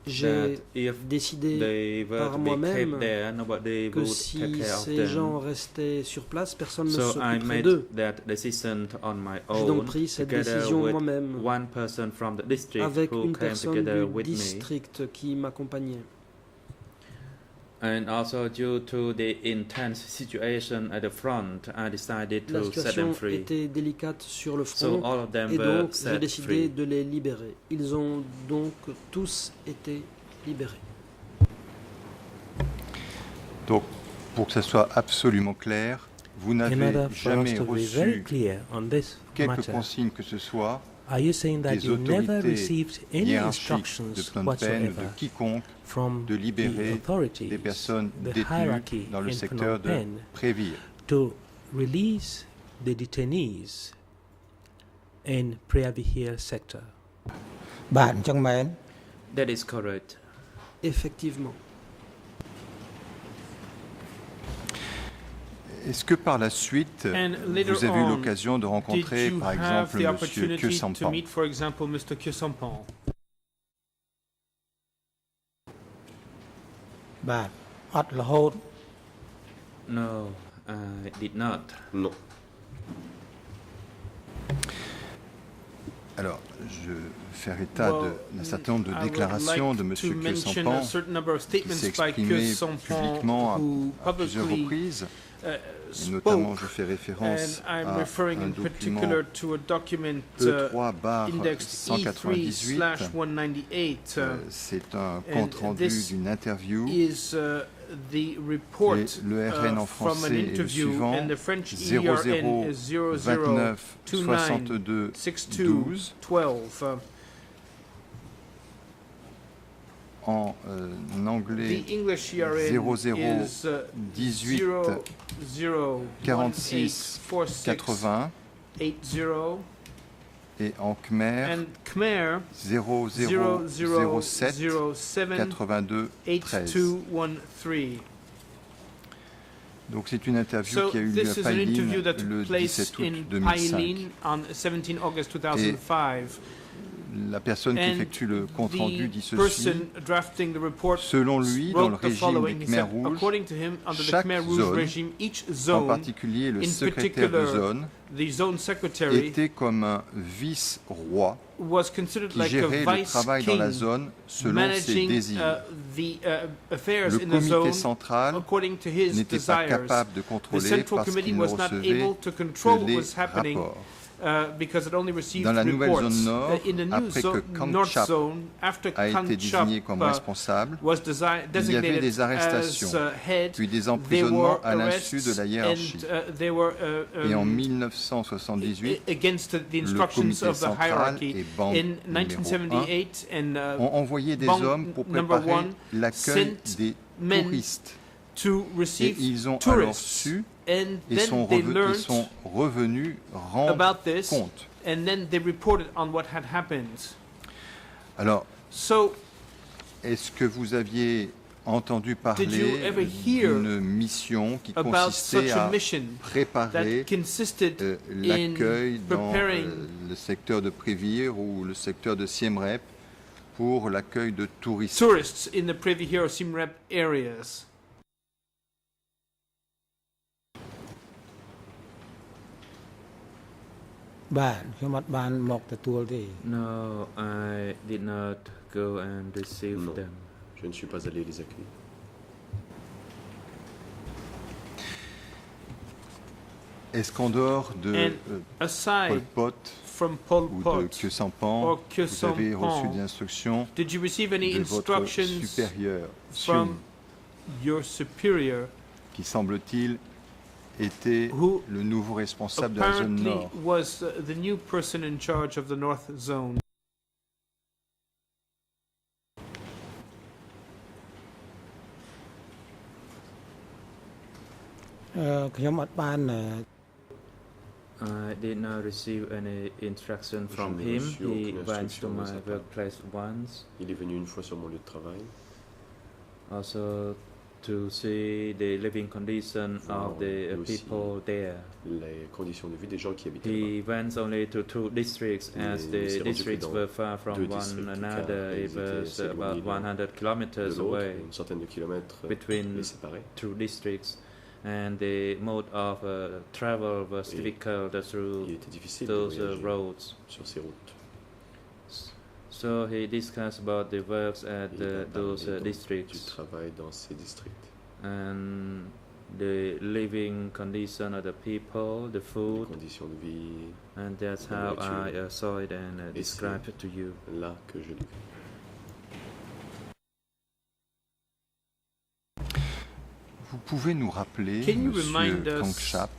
J'ai that if décidé they were par to be moi-même kept there, nobody que would si take care of ces them. gens restaient sur place, personne ne So I s'occuperait made d'eux. that decision on my J'ai donc own, pris cette together décision with moi-même, one person from the district avec who une came personne together du with me. district qui m'accompagnait. And also due to the intense situation at the front, I decided La to set them situation free. était délicate sur le So front all of them et were donc j'ai set décidé free. de les libérer. Ils ont donc tous été libérés. Donc, pour que ce soit absolument clair, vous In n'avez order for us jamais to be very reçu clear on this quelque matter, consigne que ce soit are you saying that des you never autorités received any hiérarchiques de instructions Phnom Penh ou whatsoever de quiconque from de the libérer authorities, des personnes the détenues hierarchy dans le in secteur Phnom de Penh Préville? to release the detainees in Preavihir sector? បាទអញ្ចឹងមែន That is correct. Effectivement. Est-ce que par la suite, And later vous avez eu on, l'occasion de Did rencontrer, you par have exemple, the M. opportunity to Kyosampan? meet, for example, Mr. Kyosampan? បាទអត់រហូត No, I did not. Non. Alors, je vais faire état d'un certain nombre de déclarations de M. to mention Kyosampan a certain number of qui statements s'est by exprimé Kyosampan publiquement who à plusieurs publicly reprises Et notamment, spoke, je fais and référence I'm à referring un in document particular to a document indexed E3/198. E3/198. C'est un and compte-rendu this d'une interview. is the report Et le RN en from an français est le interview, suivant: and the French ERN is 0029 62 12. 00296212. En anglais, The English ERN 00 is 18 46 80. 80, Et en Khmer, and Khmer 0007 0007 82 13. 8213. Donc c'est une interview So qui a eu lieu this à is an interview Pailin that le took place 17 août in 2005. Pailin on 17 August 2005. La personne qui And effectue le compte-rendu the dit ceci: person drafting the report selon lui, dans le wrote the régime following. des He Khmer said, rouges, according to him, under the chaque Khmer Rouge zone, regime, each en zone, particulier le in secrétaire de particular, zone, the zone secretary était comme un vice-roi was considered qui like gérait a le vice travail dans la king, zone selon ses managing désirs. the affairs Le in the comité zone central according to his n'était pas desires. capable de The contrôler Central parce Committee qu'il ne was not recevait able to control que what les was happening rapports. because it only received Dans la nouvelle reports. zone nord, In the new après que North Kamchap Zone, after a été Kamchap désigné comme responsable, was il y avait designated des arrestations, as head, puis des there emprisonnements were à l'insu de la arrests hiérarchie. and there were Et en 1978, against the le instructions comité of the central hierarchy. et bande In numéro 1978 and ont envoyé des Bang hommes pour number préparer one l'accueil sent des men touristes. to Et receive ils ont alors tourists, su and et then they ils learned sont revenus rendre about this, compte. and then they reported on what had happened. Alors, So, est-ce que vous aviez entendu parler Did you ever hear d'une mission qui about such consistait a à mission préparer that consisted l'accueil in dans preparing le secteur de Prévire ou le secteur de Siem Reap pour l'accueil de touristes? tourists in the Privy Here or Siem Reap areas? No, I did not go and receive Non. them. Je ne suis pas allé les accueillir. Est-ce qu'en dehors de And Pol aside Pot from Pol ou de Pot, Khieu Sampan, or Khieu vous avez reçu Sampan, des instructions did you receive any de votre instructions supérieur, from Sium, your superior, qui semble-t-il était who le nouveau responsable de la zone apparently nord? was the new person in charge of the North Zone? I did not receive any instruction from n'ai him. reçu He aucune went to instruction de my sa part. workplace once, Il est venu une fois sur mon lieu de travail. also to see the living condition of the Aussi. people there. Les conditions de vie des gens qui habitaient là-bas. He went only to 2 districts as Il the s'est rendu districts que were dans far from 2 one districts, another. car It ils étaient was assez about éloignés 100 de kilometers l'autre, away une centaine de kilomètres between les séparer. 2 districts, and the mode of travel was Et difficult through Il était difficile de those voyager roads. sur ces routes. So he discussed about the works at Il a those parlé donc du districts travail dans ces districts. and the living condition of the people, the Les food, conditions de vie, and that's la how I nourriture. saw it and Et c'est described it to you. là que je l'ai vu. Vous pouvez nous rappeler, Can you Monsieur remind us- Kamchap,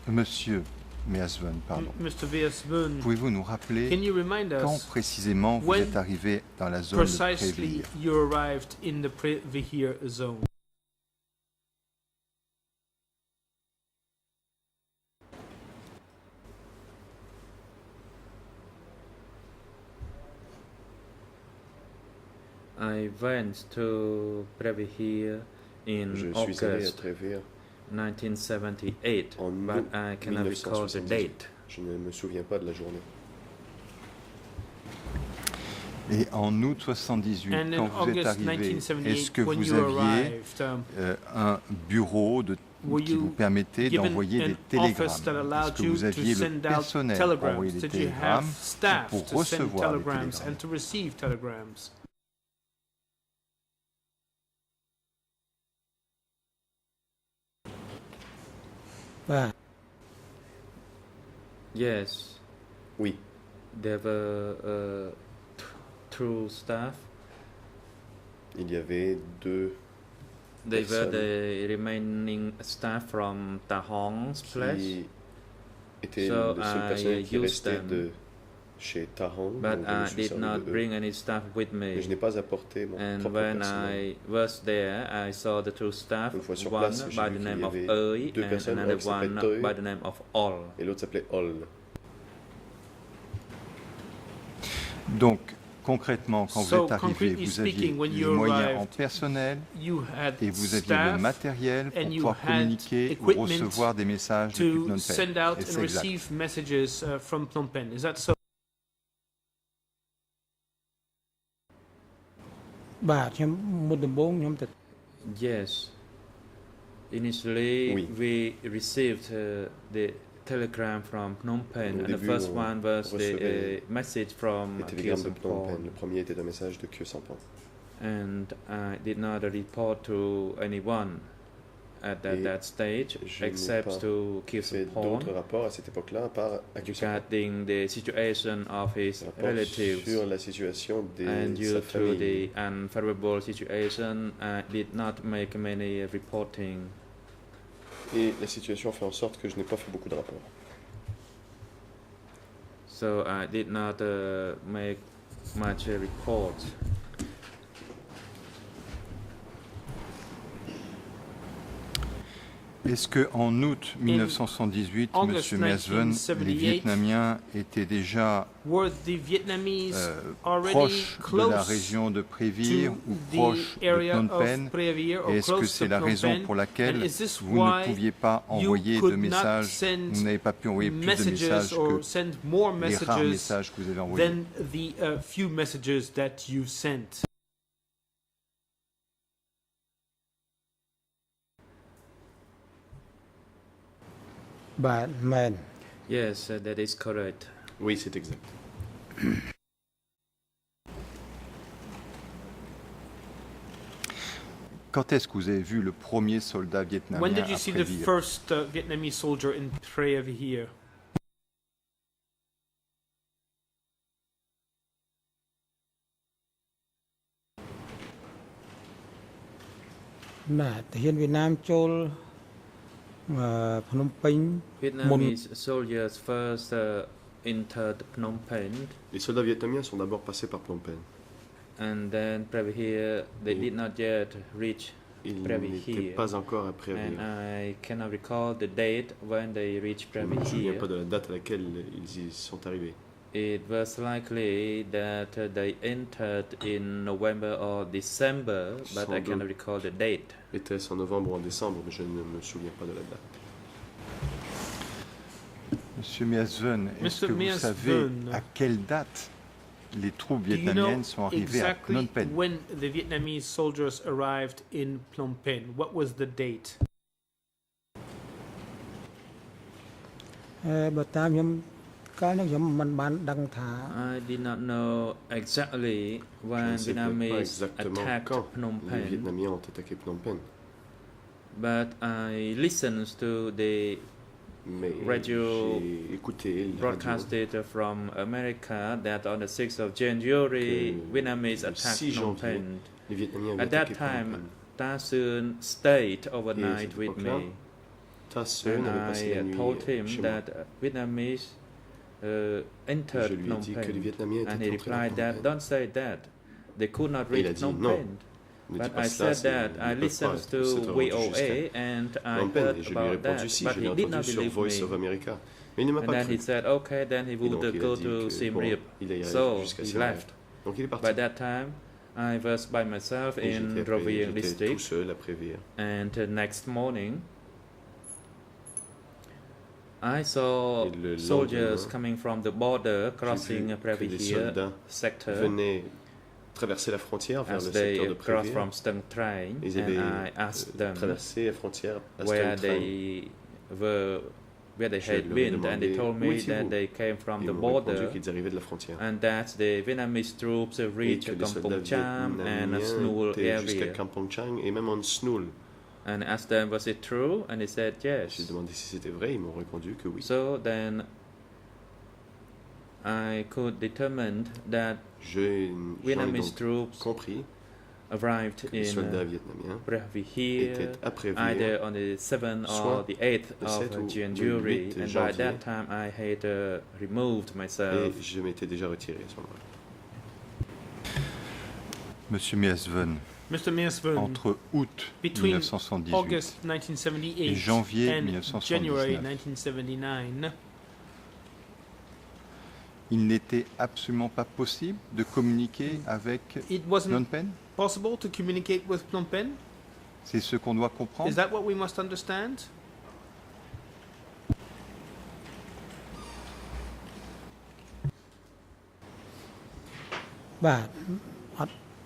Monsieur Measwen, pardon, Mr. V.S. Boone, pouvez-vous nous can rappeler you remind quand us précisément vous when êtes arrivé dans la zone de precisely Prévire? you arrived in the Privy Here zone? I went to Privy Here in Je suis allé à August Trévire 1978, en but août I cannot recall the 1978. date. Je ne me souviens pas de la journée. Et en août 78, And quand in vous êtes August arrivé, est-ce 1978, que when vous you aviez arrived, un bureau were qui vous you permettait given d'envoyer an des télégrammes? office that Est-ce allowed que you vous to aviez le send out personnel pour envoyer telegrams? des Did you have télégrammes staff pour to send recevoir les telegrams télégrammes? and to receive telegrams? បាទ Yes, Oui. there were two staff. Il y avait deux They were personnes the remaining staff from Tahong's place, qui étaient So les seules I personnes qui used restaient them. de chez Tahong. but donc je me I suis did servi not de eux. bring any staff with Mais je me. n'ai pas apporté mon And propre when personnel. I was there, I saw the two staff, Une fois sur one place, j'ai by vu the qu'il name y of avait Oi deux and personnes, another un qui s'appelait one Toi by the name of Ol. Et l'autre s'appelait Ol. Donc, concrètement, quand So, vous êtes arrivé, concretely vous aviez speaking, when les you moyens arrived, en personnel You had et vous aviez le staff matériel pour and you pouvoir had communiquer ou equipment recevoir des messages depuis to Phnom send Penh. out Et and c'est exact. receive messages from Phnom Penh. Is that so? បាទខ្ញុំមុនដំបូងខ្ញុំទៅ Yes. Initially, Oui. we received the telegram from Phnom Penh, Au and the début, first on one was the recevait message from Les télégrammes de Khieu Phnom Penh. Samphan. Le premier était un message de Khieu Samphan. And I did not report to anyone at Et that stage je n'ai except pas to Khieu fait d'autres Samphan rapports à cette époque-là, à part à Khieu Samphan. regarding the situation of his Rapport relatives. sur la situation And de due sa to the famille. unfavorable situation, I did not make many reporting. Et la situation fait en sorte que je n'ai pas fait beaucoup de rapports. So I did not make much reports. Est-ce qu'en août 1978, August M. Miasven, les 1978, Vietnamiens étaient déjà Were the Vietnamese already proches de la close région de Prévire to ou the proches de area Phnom of Penh? Previer or Et est-ce que close c'est to la Phnom raison Penh? pour laquelle And is this vous ne why pouviez pas you envoyer de could not messages, send vous n'avez pas pu envoyer plus de messages messages or que send more les rares messages messages que vous avez envoyés? than the few messages that you sent?បាទមែន Yes, that is correct. Oui, c'est exact. Quand est-ce que vous avez vu le premier soldat vietnamien When did you à see the Prévire? first Vietnamese soldier in Previer? Nah, បាទទាហានវៀតណាមចូលភ្នំពេញ Vietnamese soldiers first entered Phnom Penh, Les soldats vietnamiens sont d'abord passés par Phnom Penh. and then probably here they Oui. did not yet reach. Ils Prévire. n'étaient pas encore à And Prévire. I cannot recall the date when they reached Je ne me souviens Previer. pas de la date à laquelle ils y sont arrivés. It was likely that they entered in November or December, but Sans I cannot doute. recall the date. Était-ce en novembre ou en décembre, mais je ne me souviens pas de la date. Monsieur Miasven, est-ce Mr. que vous savez Miasven, à quelle date les troupes Do you know vietnamiennes sont arrivées à Phnom exactly Penh? when the Vietnamese soldiers arrived in Phnom Penh? What was the date? បើតាមខ្ញុំកាលនោះខ្ញុំមិនបានដឹងថា I did not know exactly Je when ne sais pas Vietnamese exactement attacked quand Phnom les Penh, Vietnamiens ont attaqué Phnom Penh. but I listened to the Mais Radio j'ai écouté la radio broadcasted from America that on the 6th of January, Que Vietnamese le attacked 6 Phnom janvier, Penh. les Vietnamiens avaient At that attaqué Phnom time, Penh. Ta Soon stayed Et overnight cette with époque-là, me, Ta Seun and avait passé la I nuit told him chez moi. that Vietnamese entered Je lui ai Phnom dit que les Penh, Vietnamiens and étaient he entrés à replied Phnom that Penh. don't say that. They could not Et il a reach dit Phnom non. Penh. Ne dis But pas I cela, said that I ils ne peuvent listened pas to se rendre jusqu'à VOA and I Phnom Penh. heard Et je lui ai about répondu that, si, but je l'ai he did entendu not sur believe Voice me. of America. Mais il ne m'a And pas then he cru. said, okay, then he Et would donc il a go dit to que, Siem bon, Reap. il irait So jusqu'à he Siem Reap. left. Donc il est parti. By that time, I was by myself Et in j'étais Rovier tout district, seul à Prévire. and next morning, I saw Et le soldiers lendemain, coming from the border crossing J'ai vu que des Previer soldats sector venaient traverser la frontière vers as le they secteur de crossed Prévire. from Stung Train, Ils and avaient I asked them traversé la frontière à where Stung Train. they were, where they Je had leur ai been, and they demandé, told où me étiez-vous? that they came from Ils the m'ont répondu border, qu'ils arrivaient de la frontière. and that the Vietnamese troops Et reached que les soldats Kampong Cham and vietnamiens Snool étaient jusqu'à area. Kampong Chang et même en Snool. And I asked them, was it true? And they said yes. J'ai demandé si c'était vrai, ils m'ont répondu que oui. So then I could determine that J'en ai Vietnamese donc troops compris arrived que les soldats in vietnamiens Brazzaville étaient à prévenir either on the 7th or soit the 8th le of 7 ou le January, 8 and by janvier. that time I had removed myself. et je m'étais déjà retiré à ce moment-là. Monsieur Miasven, Mr. Miasven, entre août between 1978 August 1978 et janvier and 1979, January 1979, il n'était absolument pas possible de communiquer avec it wasn't Phnom Penh? possible to communicate with Phnom Penh. C'est ce qu'on doit comprendre. Is that what we must understand? Bah,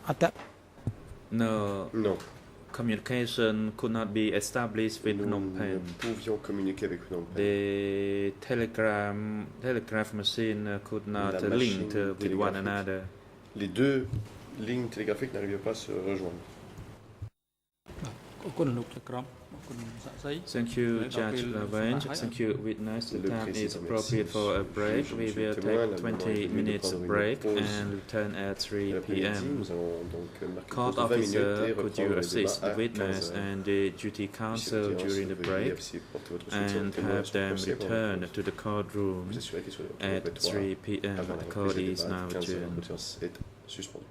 អត្ត No Non, communication could not be established with nous Phnom ne Penh. pouvions communiquer avec Phnom Penh. The telegraph machine could not La machine link with one télégraphique. another. Les deux lignes télégraphiques n'arrivaient pas à se rejoindre. អរគុណលោកក្រមអរគុណសាក់សី Thank you, Judge Lavenge. Thank you, witness. The Le time is président, appropriate merci, for a break. monsieur We le will témoin. take La 20 demande est minutes de prendre une break pause and return at 3 L'après-midi, p.m. nous allons donc marquer une Court pause de 20 minutes et officer, could you reprendre le assist débat the à witness 15 heures. and the duty counsel during the break and have them return to the courtroom Vous assurez qu'ils soient at 3 p.m. avant The la court reprise du is débat now à 15 heures. adjourned. L'audience est suspendue.